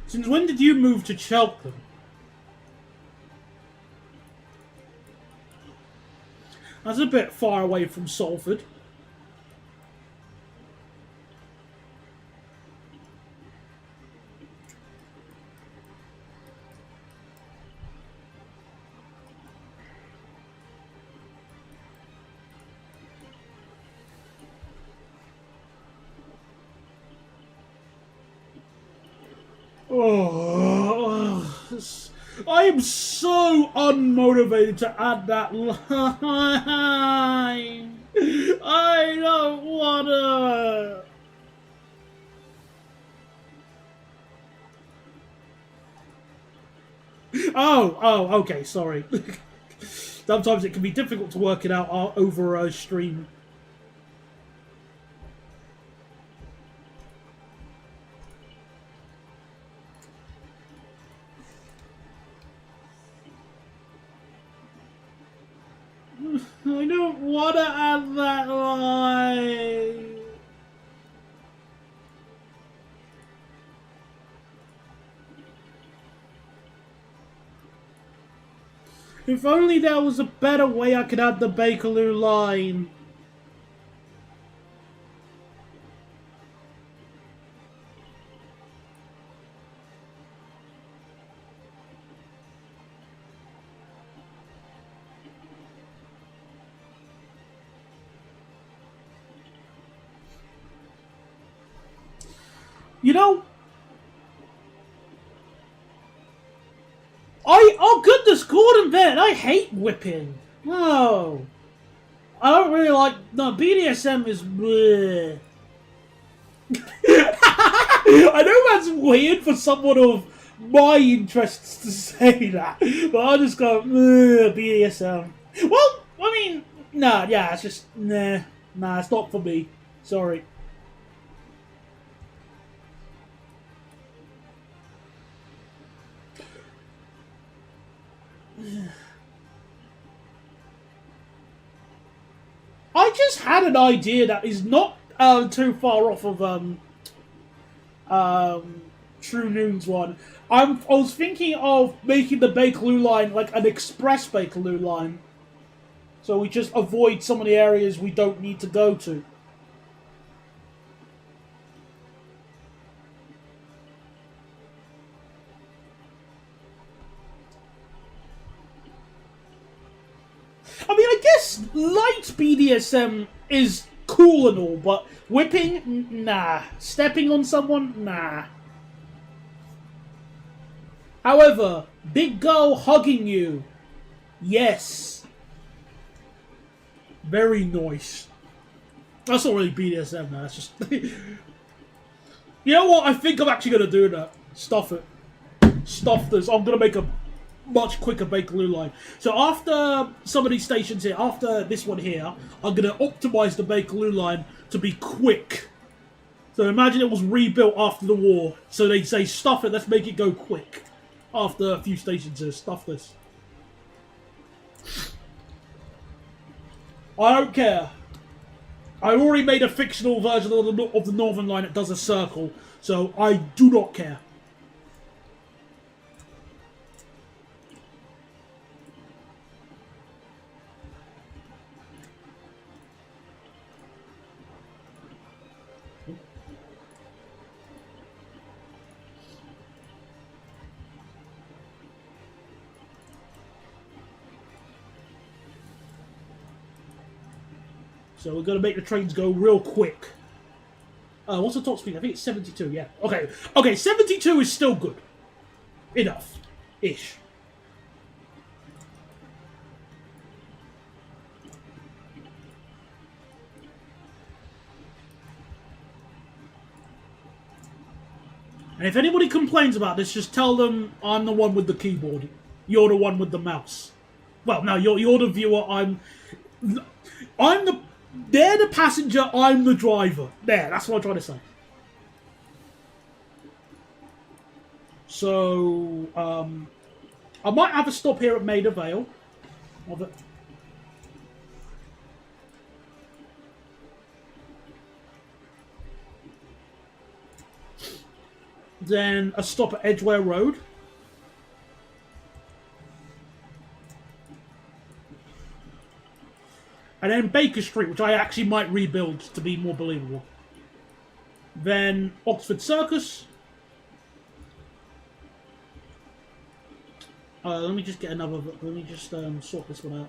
Since when did you move to Cheltenham? That's a bit far away from Salford. Oh, I am so unmotivated to add that line. I don't wanna. Oh, okay, sorry. Sometimes it can be difficult to work it out over a stream. I don't want to add that line. If only there was a better way I could add the Bakerloo line. You know, oh goodness, Gordon Bennett, I hate whipping. No. I don't really like, no, BDSM is bleh. I know that's weird for someone of my interests to say that, but I just go, BDSM. Well, I mean, nah, yeah, it's just, nah, it's not for me. Sorry. I just had an idea that is not too far off of True Noon's one. I was thinking of making the Bakerloo line like an express Bakerloo line, so we just avoid some of the areas we don't need to go to. I mean, I guess light BDSM is cool and all, but whipping? Nah. Stepping on someone? Nah. However, big girl hugging you? Yes. Very nice. That's not really BDSM, man. That's just... You know what? I think I'm actually going to do that. Stuff it. Stuff this. I'm going to make a much quicker Bakerloo line. So after some of these stations here, after this one here, I'm going to optimize the Bakerloo line to be quick. So imagine it was rebuilt after the war. So they say, stuff it, let's make it go quick. After a few stations here, stuff this. I don't care. I already made a fictional version of the Northern Line that does a circle, so I do not care. So we're going to make the trains go real quick. What's the top speed? I think it's 72, yeah. Okay, 72 is still good. Enough. Ish. And if anybody complains about this, just tell them I'm the one with the keyboard. You're the one with the mouse. Well, no, you're the viewer. I'm the... They're the passenger, I'm the driver. There, that's what I'm trying to say. So, I might have a stop here at Maida Vale. Then a stop at Edgware Road. And then Baker Street, which I actually might rebuild to be more believable. Then Oxford Circus. Let me just get another. Let me just sort this one out.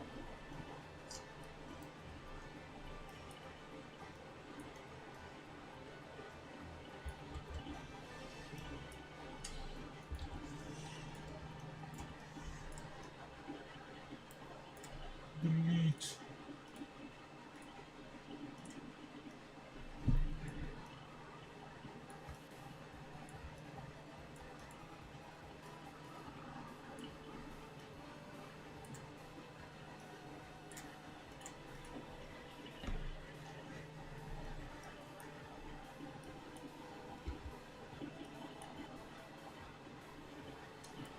Delete.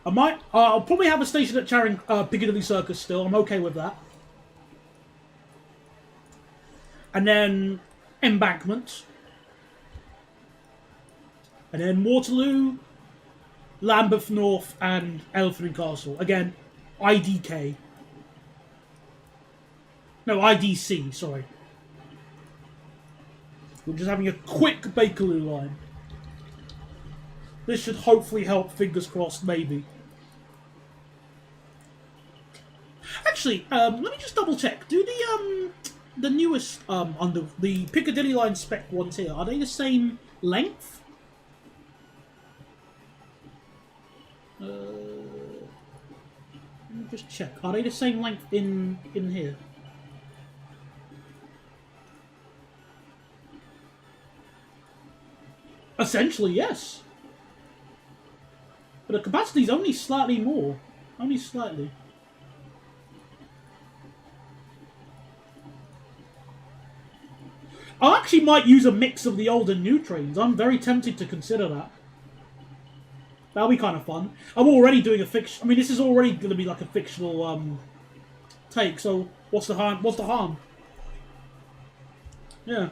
I might. I'll probably have a station at Charing Piccadilly Circus still. I'm okay with that. And then Embankment. And then Waterloo, Lambeth North, and Elephant and Castle. Again, IDK. No, IDC, sorry. We're just having a quick Bakerloo line. This should hopefully help, fingers crossed, maybe. Actually, let me just double check. Do the newest under the Piccadilly line spec ones here, are they the same length? Let me just check. Are they the same length in here? Essentially, yes. But the capacity is only slightly more. Only slightly. I actually might use a mix of the old and new trains. I'm very tempted to consider that. That'll be kind of fun. I'm already doing a fiction. I mean, this is already going to be like a fictional take. So what's the harm? What's the harm? Yeah.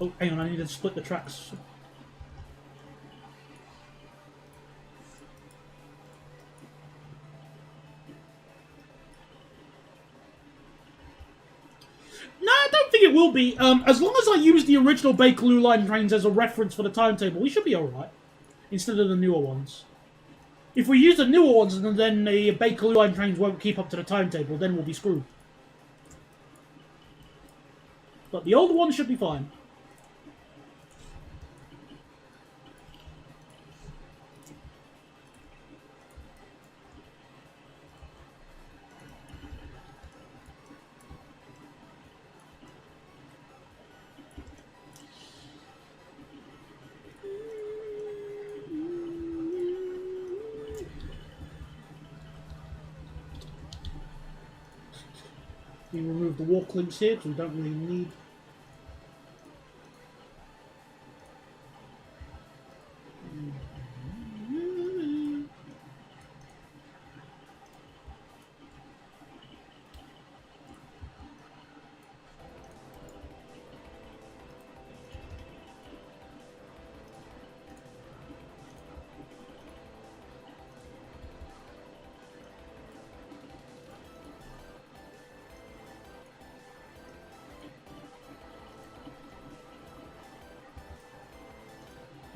Oh, hang on. I need to split the tracks. No, I don't think it will be. As long as I use the original Bakerloo line trains as a reference for the timetable, we should be alright. Instead of the newer ones. If we use the newer ones and then the Bakerloo line trains won't keep up to the timetable, then we'll be screwed. But the older ones should be fine. We remove the walk links here because we don't really need.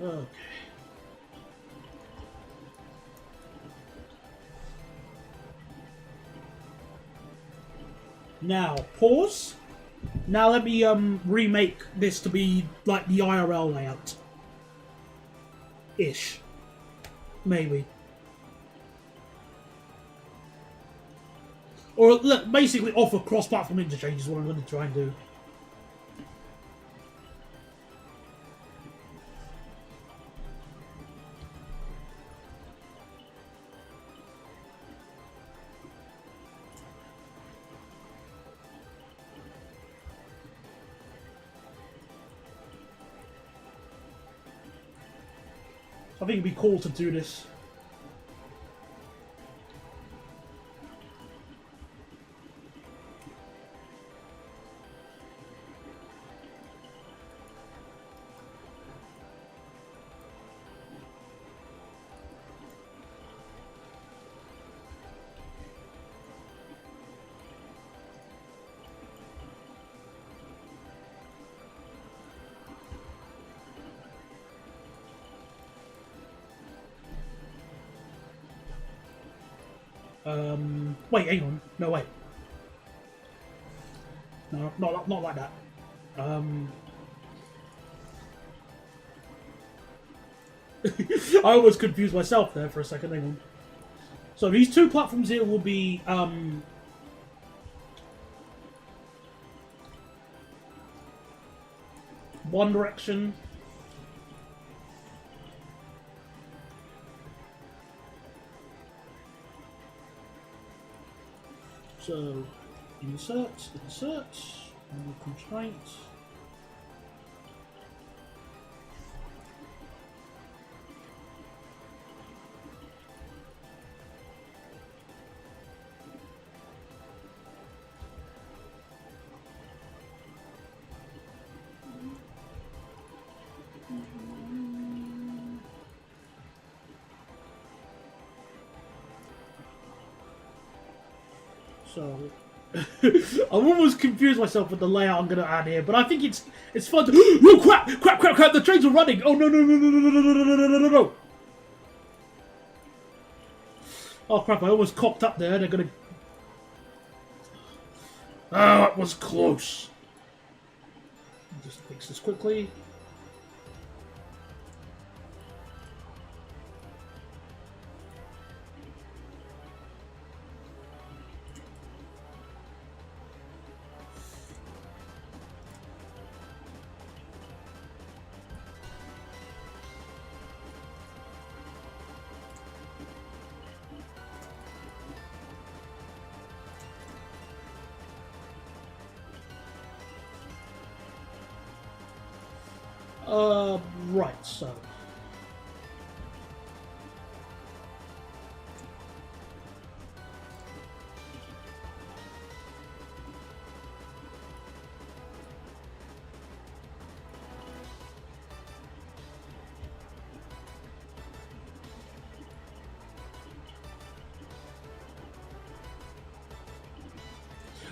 Okay. Now, pause. Now let me remake this to be like the IRL layout. Ish. Maybe. Or basically offer cross-platform interchange is what I'm going to try and do. I think it'd be cool to do this. Wait, hang on. No, wait. No, not like that. I almost confused myself there for a second. Hang on. So these two platforms here will be one direction. So insert, no constraint. So I almost confused myself with the layout I'm going to add here, but I think it's fun to. Oh crap! The trains are running! Oh no! Oh crap! I almost cocked up there. They're gonna. Ah, it was close. Just fix this quickly. Right, so.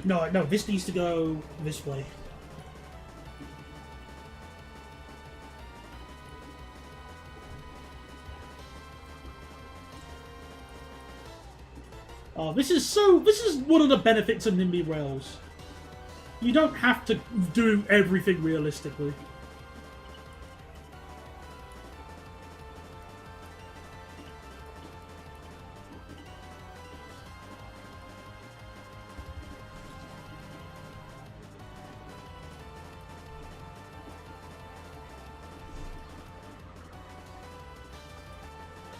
No, this needs to go this way. This is one of the benefits of NIMBY Rails. You don't have to do everything realistically.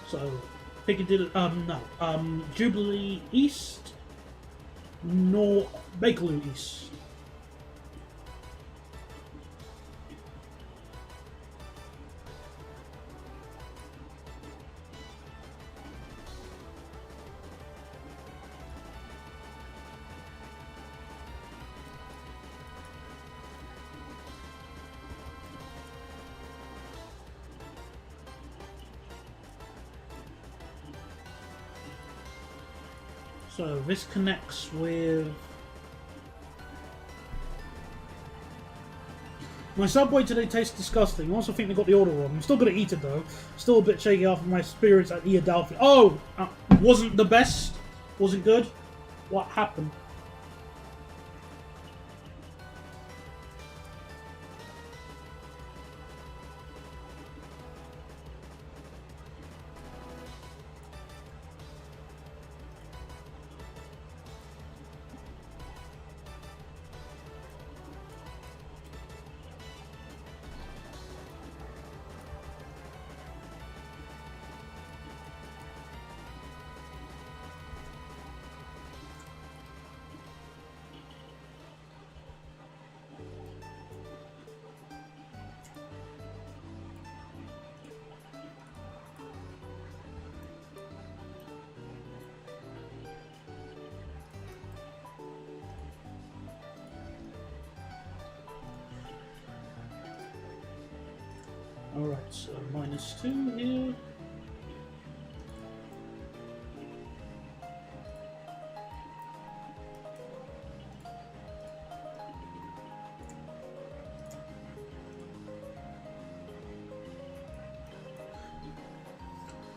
So, Piccadilly, Jubilee East, Bakerloo East. So this connects with my Subway today tastes disgusting. I also think they got the order wrong. I'm still gonna eat it though. Still a bit shaky after my experience at the Adelphi. Oh, wasn't the best. Wasn't good. What happened? Alright, so -2 here.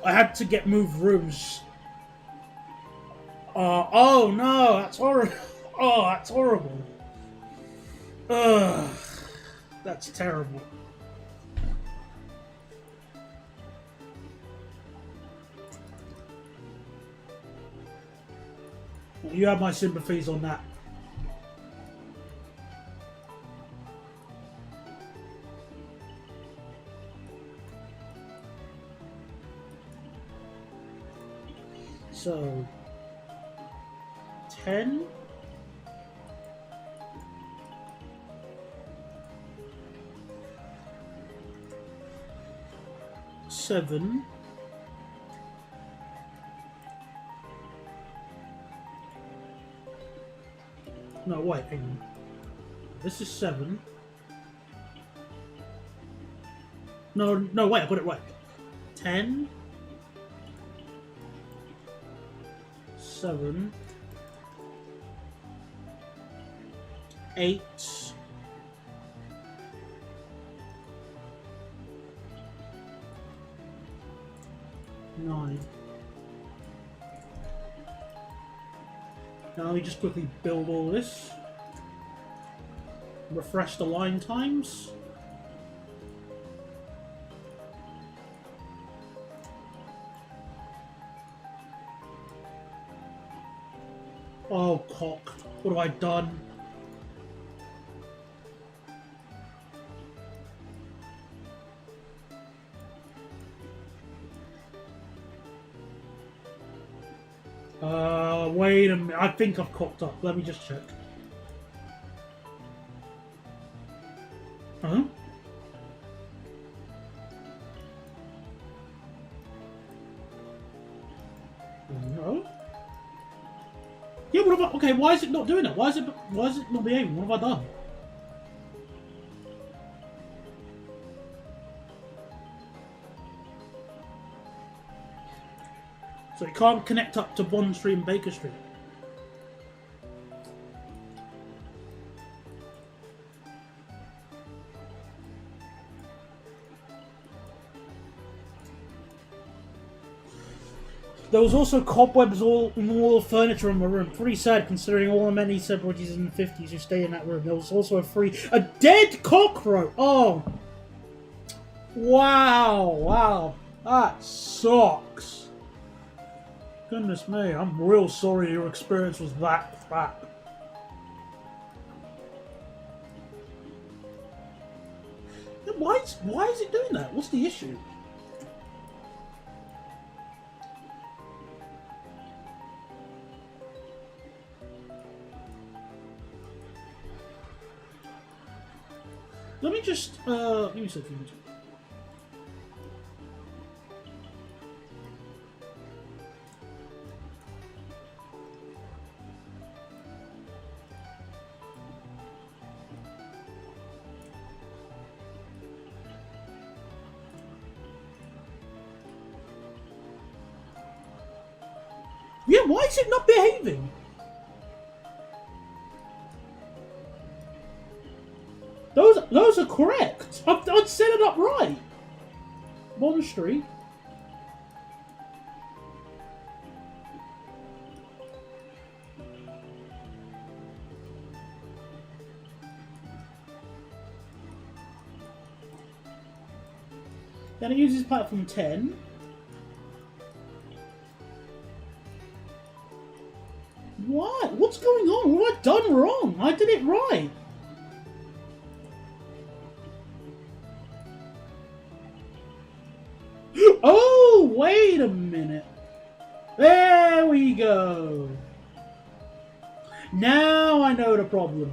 I had to get moved rooms. Oh no, that's horrible. Oh, that's horrible. Ugh, that's terrible. You have my sympathies on that. So, 10. Seven. No, wait, hang on. This is 7. No, no, wait, I got it right. 10. 7. 8. 9. Now let me just quickly build all this. Refresh the line times. Oh, cock. What have I done? Wait a minute. I think I've cocked up. Let me just check. Huh? No. Yeah, what have I... Okay, why is it not doing it? Why is it not behaving? What have I done? So it can't connect up to Bond Street and Baker Street. There was also cobwebs all in all the furniture in my room. Pretty sad considering all the many celebrities in the 50s who stay in that room. There was also a dead cockroach! Oh! Wow! Wow! That sucks! Goodness me, I'm real sorry your experience was that crap. Why is it doing that? What's the issue? Let me just let me see if you can. Yeah, why is it not behaving? Those are correct. I'd set it up right. Bond Street. Then it uses platform 10. What? What's going on? What have I done wrong? I did it right. Oh, wait a minute. There we go. Now I know the problem.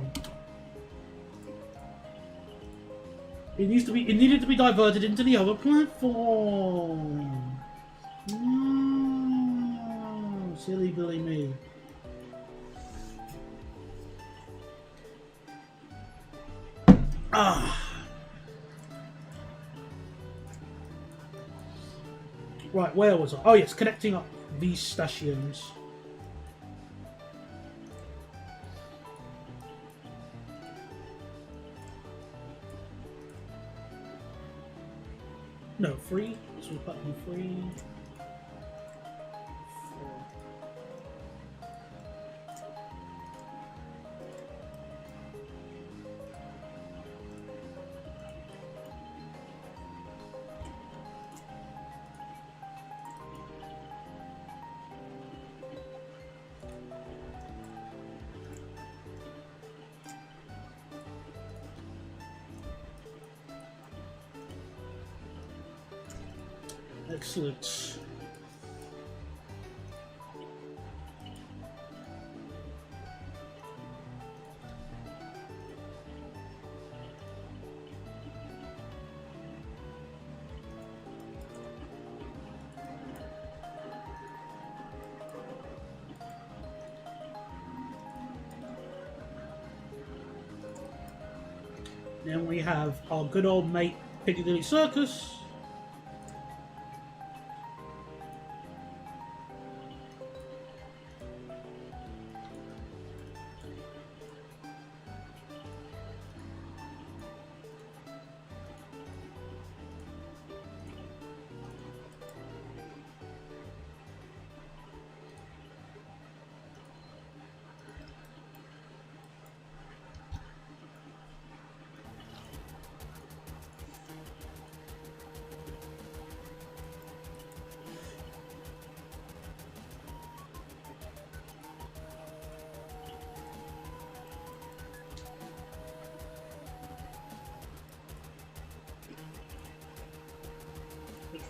It needed to be diverted into the other platform. Oh, silly Billy me. Ah. Right, where was I? Oh yes, connecting up these stations. No, 3. This was button 3. 4. Excellent. Then we have our good old mate Piccadilly Circus.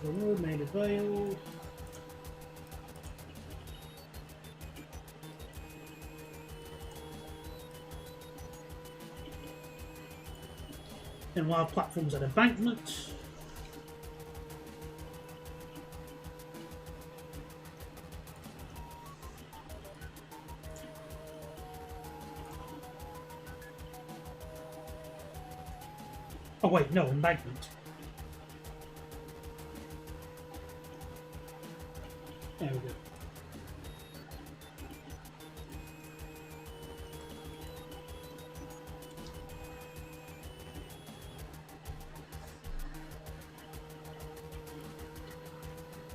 Remove, made available. Then we'll have platforms at embankment. Oh wait, no, embankment. There we go.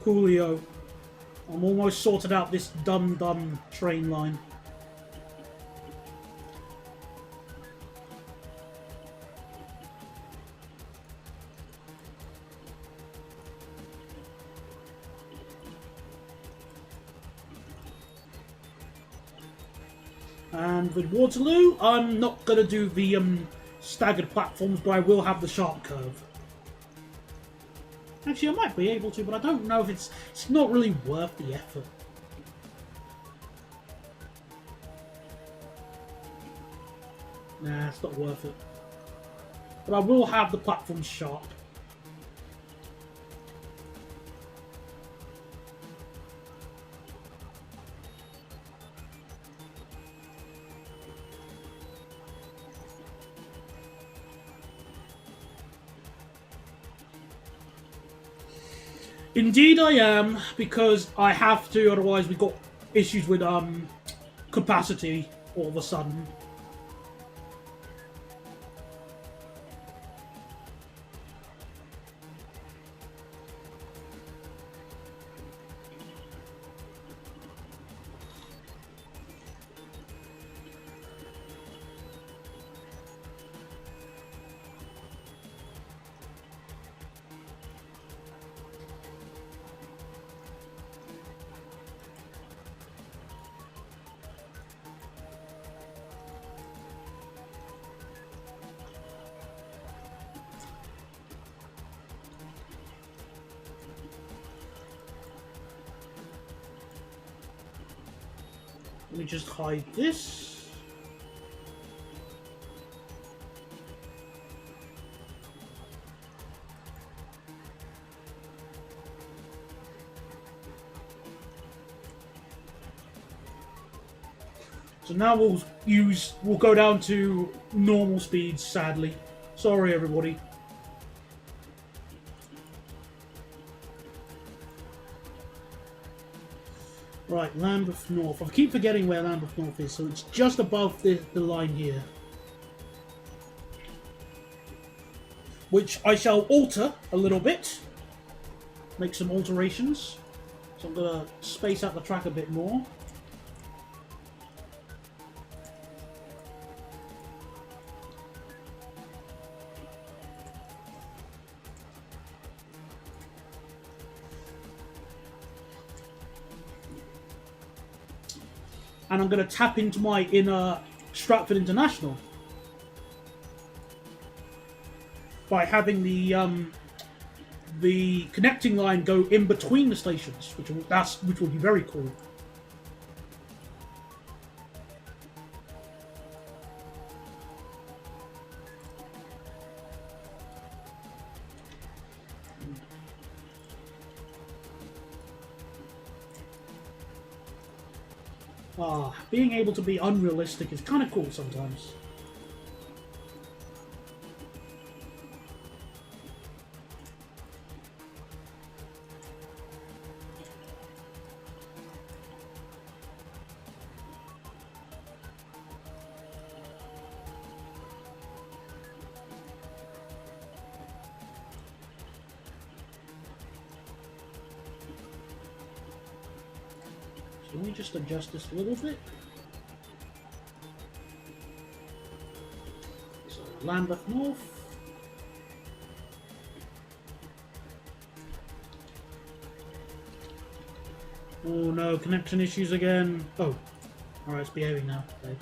Coolio. I'm almost sorted out this dum-dum train line. And with Waterloo, I'm not going to do the staggered platforms, but I will have the sharp curve. Actually, I might be able to, but I don't know if it's not really worth the effort. Nah, it's not worth it. But I will have the platforms sharp. Indeed I am, because I have to, otherwise we've got issues with capacity all of a sudden. Let me just hide this. So now we'll go down to normal speeds, sadly. Sorry everybody. Right, Lambeth North. I keep forgetting where Lambeth North is, so it's just above the line here. Which I shall alter a little bit. Make some alterations. So I'm going to space out the track a bit more. And I'm going to tap into my inner Stratford International by having the the connecting line go in between the stations, which will be very cool. Being able to be unrealistic is kind of cool sometimes. Let me just adjust this a little bit. So, Lambeth North. Oh no, connection issues again. Oh, alright, it's behaving now. Okay.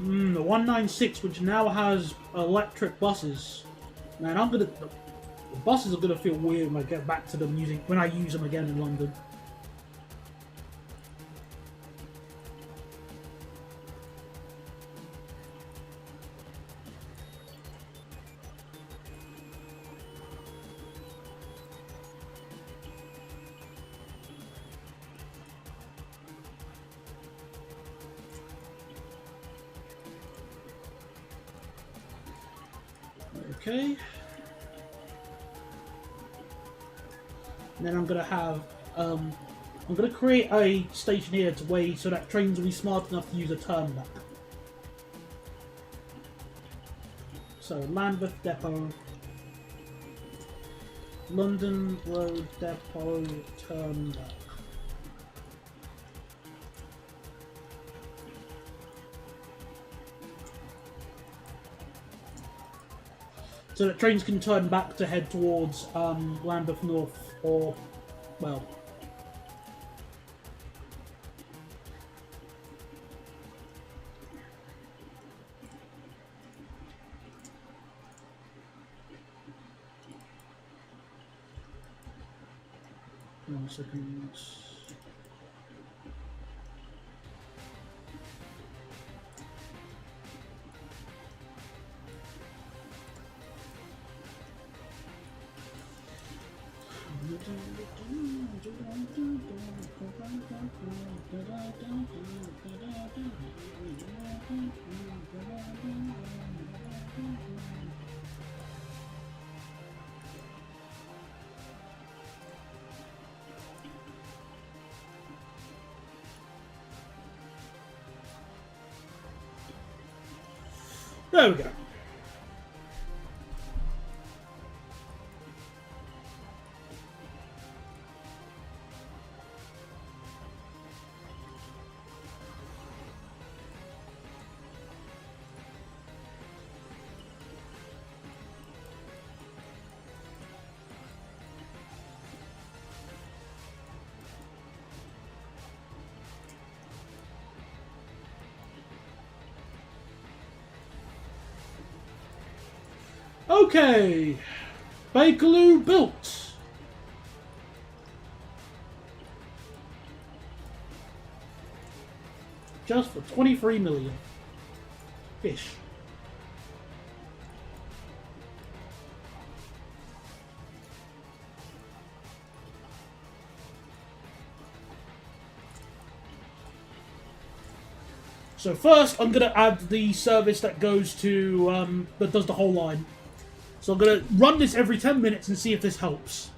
The 196, which now has electric buses. Man, the buses are gonna feel weird when I get back to them when I use them again in London. Okay. And then I'm gonna have I'm gonna create a station here so that trains will be smart enough to use a turn back. So Lambeth Depot, London Road Depot, turn back. So that trains can turn back to head towards Lambeth North, or, well... One second... There we go. Okay, Bakerloo built. Just for 23 million. Fish. So first, I'm going to add the service that goes to, that does the whole line. So I'm going to run this every 10 minutes and see if this helps.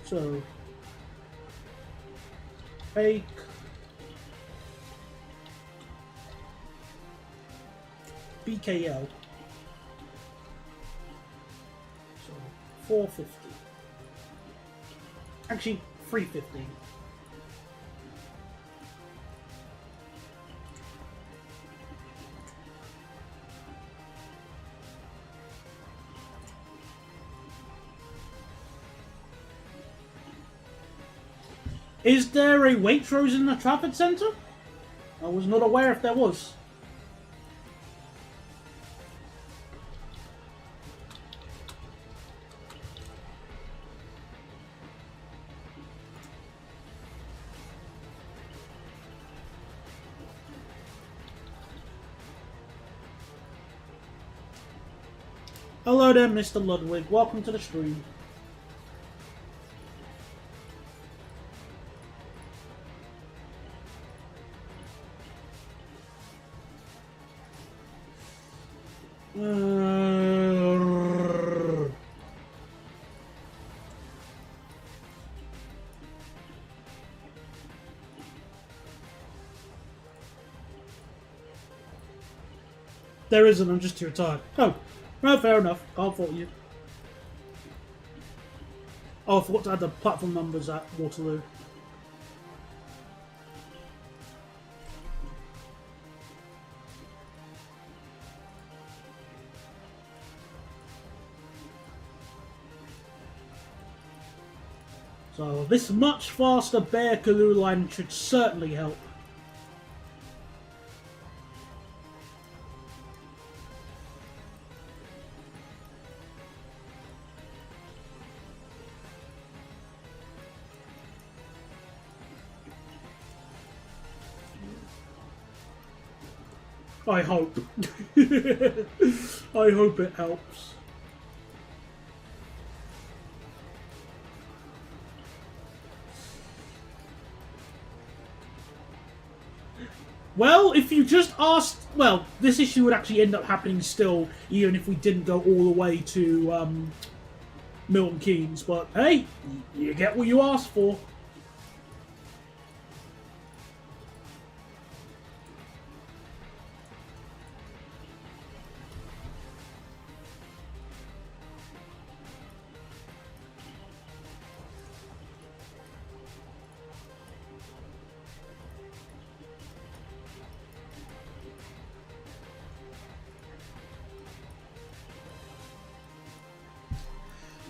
So, fake. BKL. So, 450. Actually, 350. Is there a Waitrose in the traffic centre? I was not aware if there was. Hello there, Mr. Ludwig. Welcome to the stream. There isn't, I'm just too tired. Oh, no, fair enough. Can't fault you. Oh, I forgot to add the platform numbers at Waterloo. So this much faster Bear-Kaloo line should certainly help. I hope. I hope it helps. Well, if you just asked... Well, this issue would actually end up happening still, even if we didn't go all the way to Milton Keynes. But hey, you get what you asked for.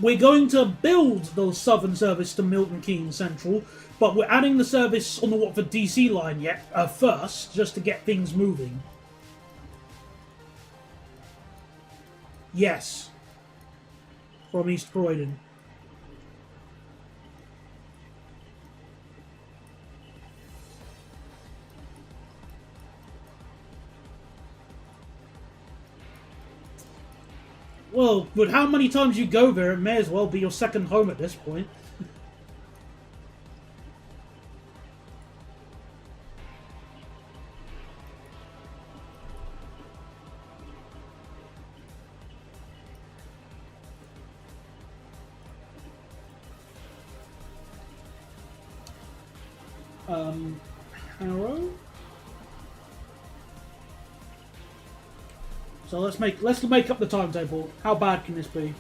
We're going to build the southern service to Milton Keynes Central, but we're adding the service on the Watford DC line yet first, just to get things moving. Yes. From East Croydon. Well, with how many times you go there, it may as well be your second home at this point. Arrow. So let's make up the timetable. How bad can this be?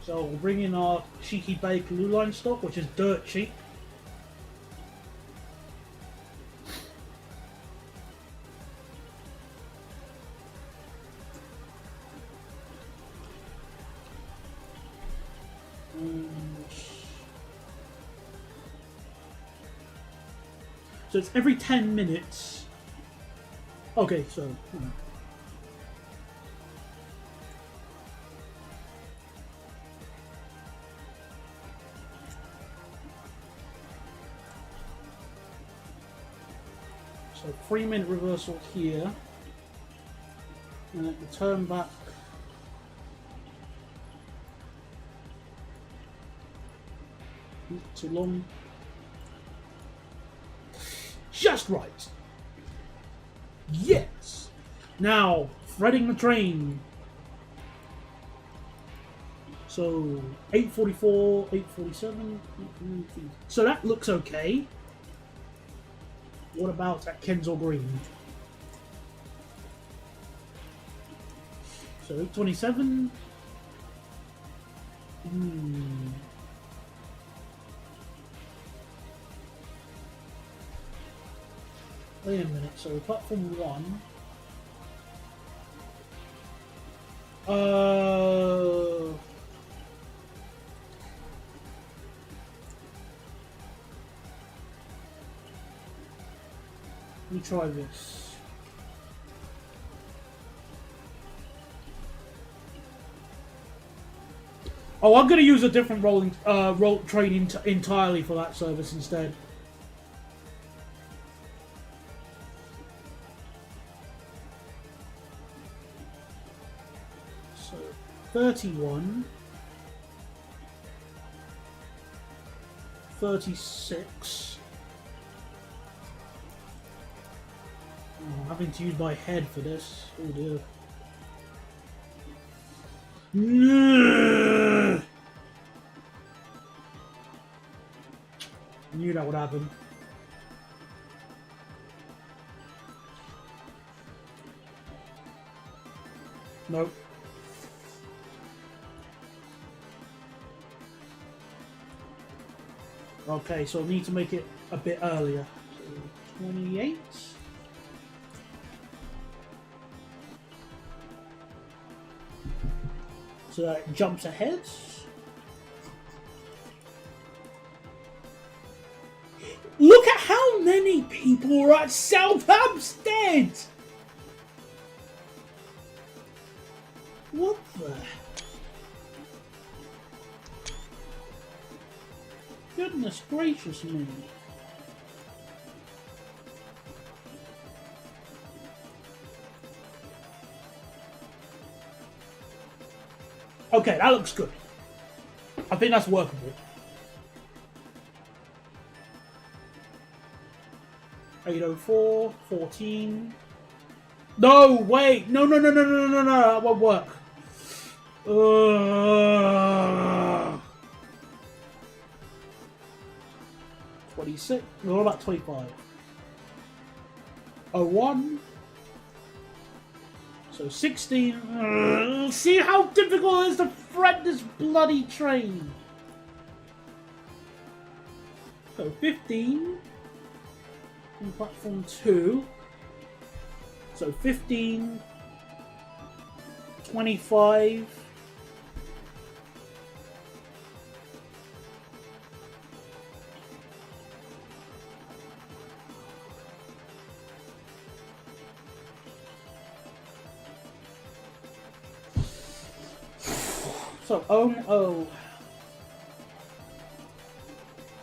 So we'll bring in our cheeky Bay-Kaloo line stock, which is dirt cheap. So it's every 10 minutes. Okay, so... So 3-minute reversal here. And then return back. Not too long. Just right. Yes. Now, threading the train. So 8:44, 8:47. So that looks okay. What about at Kensal Green? So 27. Wait a minute. So platform 1. Let me try this. Oh, I'm going to use a different roll train entirely for that service instead. So 31, 36. Oh, I'm having to use my head for this. Oh dear. Knew that would happen. Nope. Okay, so I need to make it a bit earlier. So 28. So that jumps ahead. Look at how many people are at South Hampstead! What the? Goodness gracious me. Okay, that looks good. I think that's workable. 804, 14. No, wait. No. That won't work. 26. What about 25? 01. So 16. See how difficult it is to thread this bloody train. So 15. On platform 2. So 15. 25. So,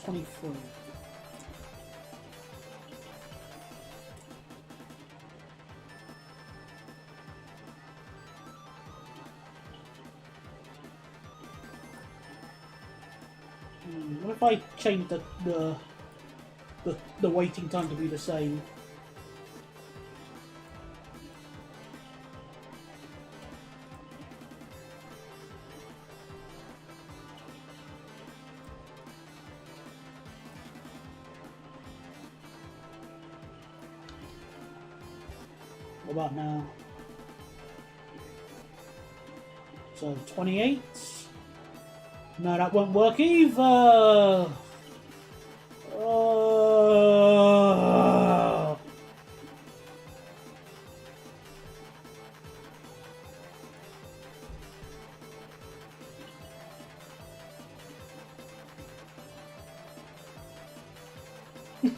23. What if I change the waiting time to be the same? What about now? So 28. No, that won't work either.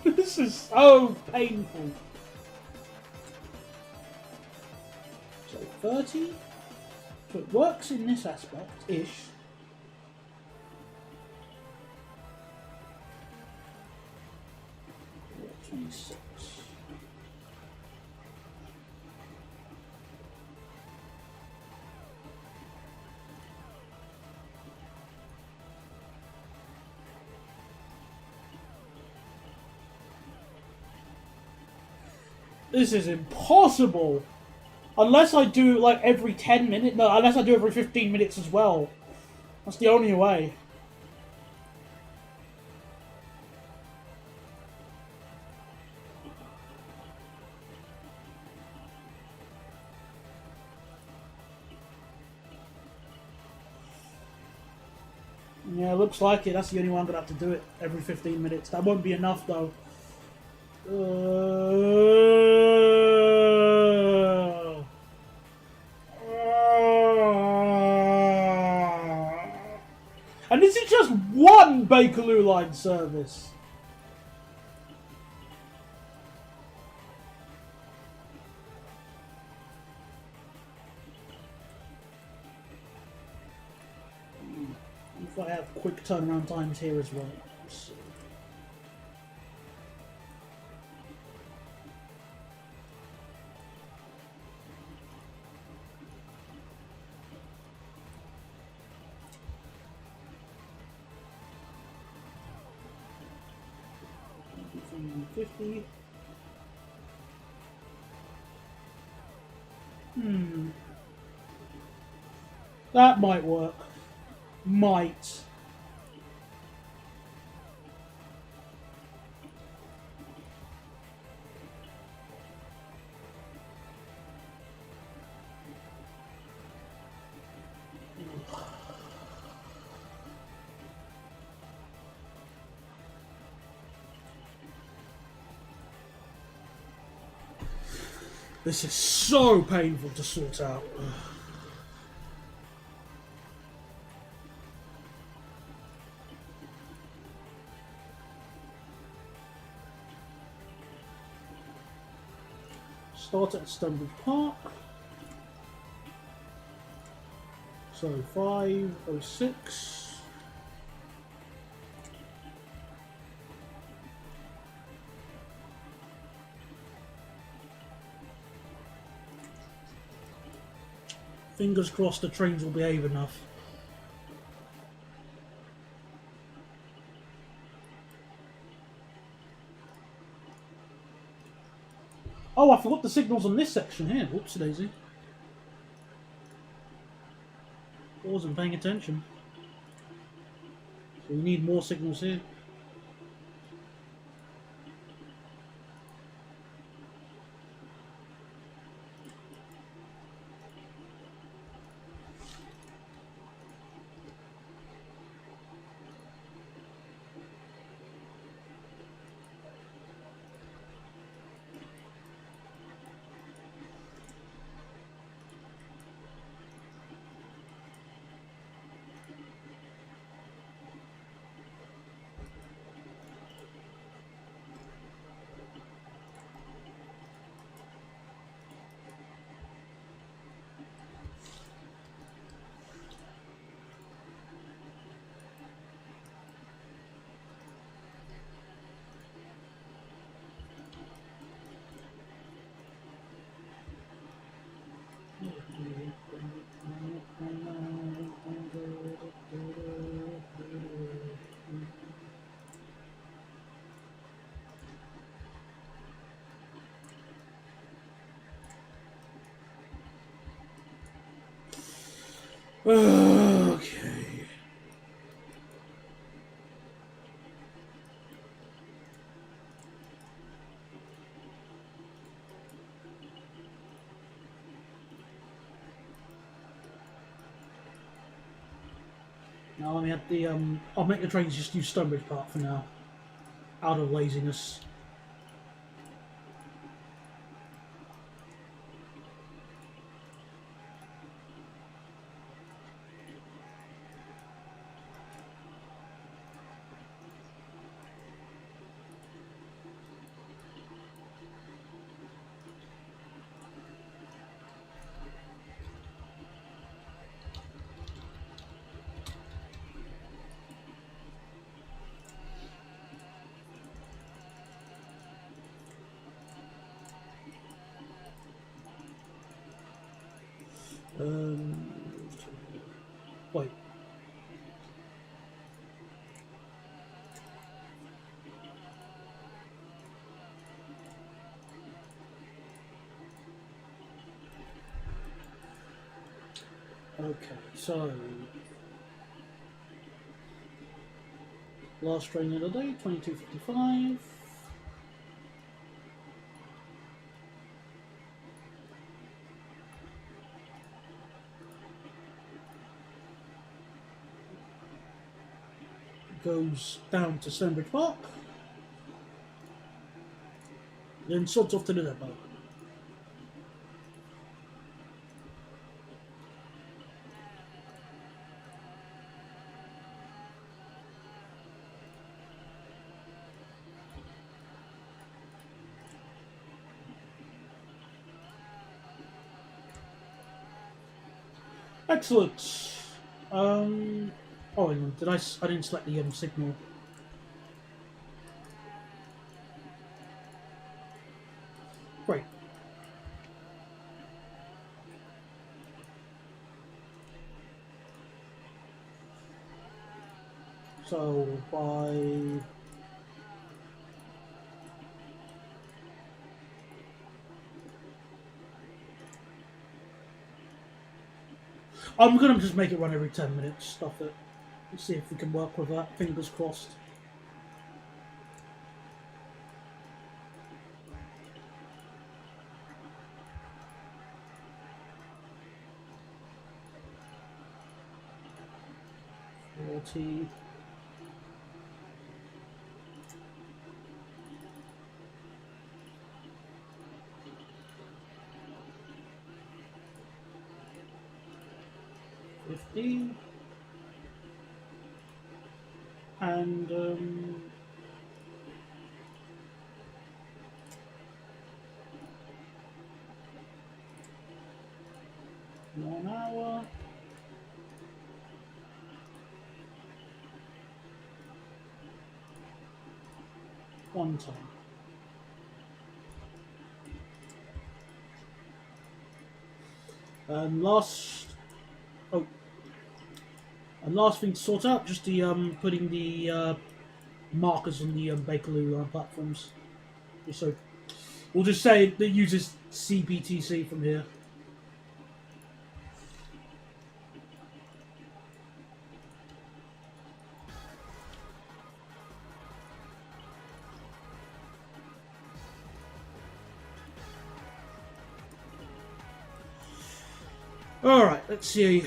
This is so painful. So 30. So it works in this aspect-ish. Yeah, 26. This is impossible! Unless I do like every 10 minutes. No, unless I do every 15 minutes as well. That's the only way. Yeah, looks like it. That's the only one I'm gonna have to do it every 15 minutes. That won't be enough though. And this is just one Bakerloo line service. If I have quick turnaround times here as well. So. $50. That might work. Might. This is so painful to sort out. Start at Stonebridge Park. So 5:06. Fingers crossed the trains will behave enough. Oh, I forgot the signals on this section here. Whoopsie daisy. I wasn't paying attention. So we need more signals here. Okay. Now let me have the I'll make the trains just use Stonebridge Park for now. Out of laziness. Wait. Okay, so last train of the day, 22:55. goes down to Stonebridge Park, then sods off to the depot. Excellent. Oh, hang on. Did I didn't select the signal. Great. So by I'm gonna just make it run every 10 minutes. Stuff it. Let's see if we can work with that. Fingers crossed. $40. $50. And 1 hour. One time. And last thing to sort out, just the putting the markers on the Bakerloo platforms. So we'll just say that it uses CPTC from here. Alright, let's see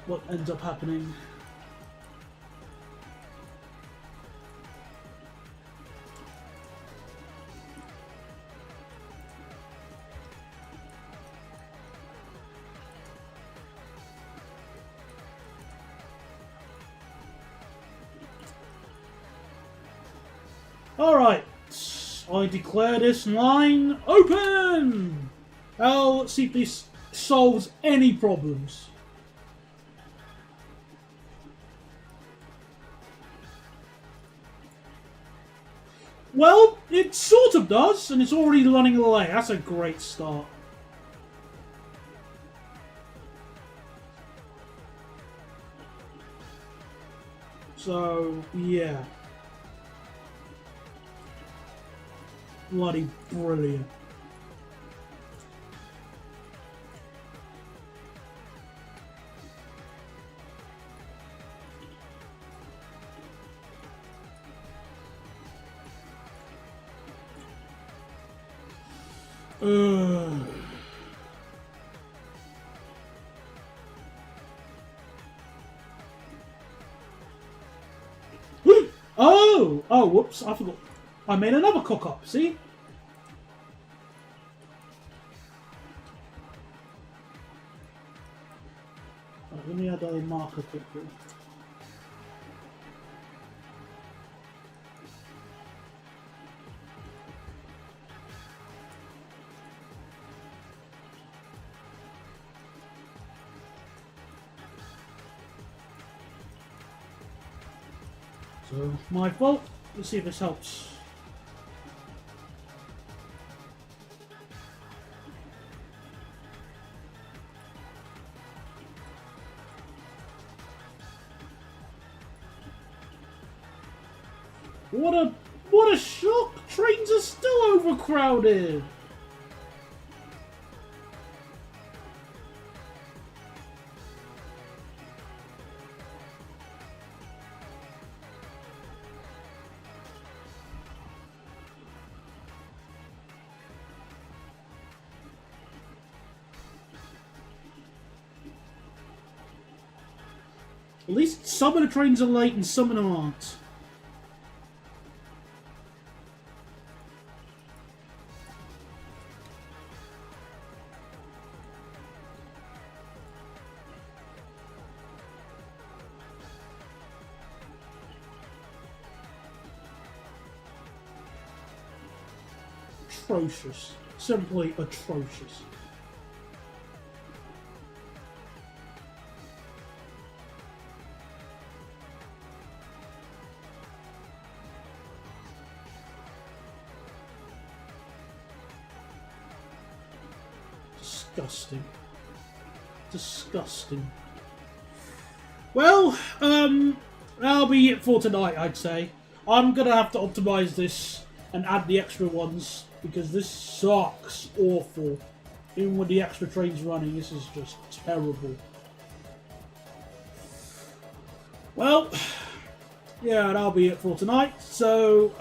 what ends up happening. Alright, I declare this line open! Now, let's see if this solves any problems. Well, it sort of does, and it's already running away. That's a great start. So, yeah. Bloody brilliant. Oh, whoops, I forgot. I made another cock up, see? Right, let me add a marker quickly. So, my fault. Let's see if this helps. What a shock! Trains are still overcrowded! At least some of the trains are late and some of them aren't. atrocious. Simply atrocious. Disgusting. Disgusting. Well, that'll be it for tonight, I'd say. I'm gonna have to optimize this and add the extra ones because this sucks awful. Even with the extra trains running, this is just terrible. Well, yeah, that'll be it for tonight. So,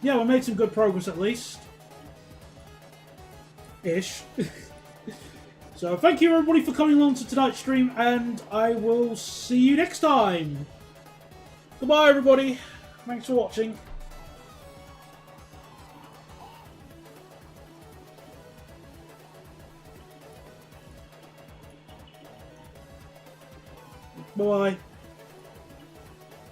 yeah, we made some good progress at least. Ish. So thank you everybody for coming along to tonight's stream, and I will see you next time. Goodbye everybody. Thanks for watching. Bye.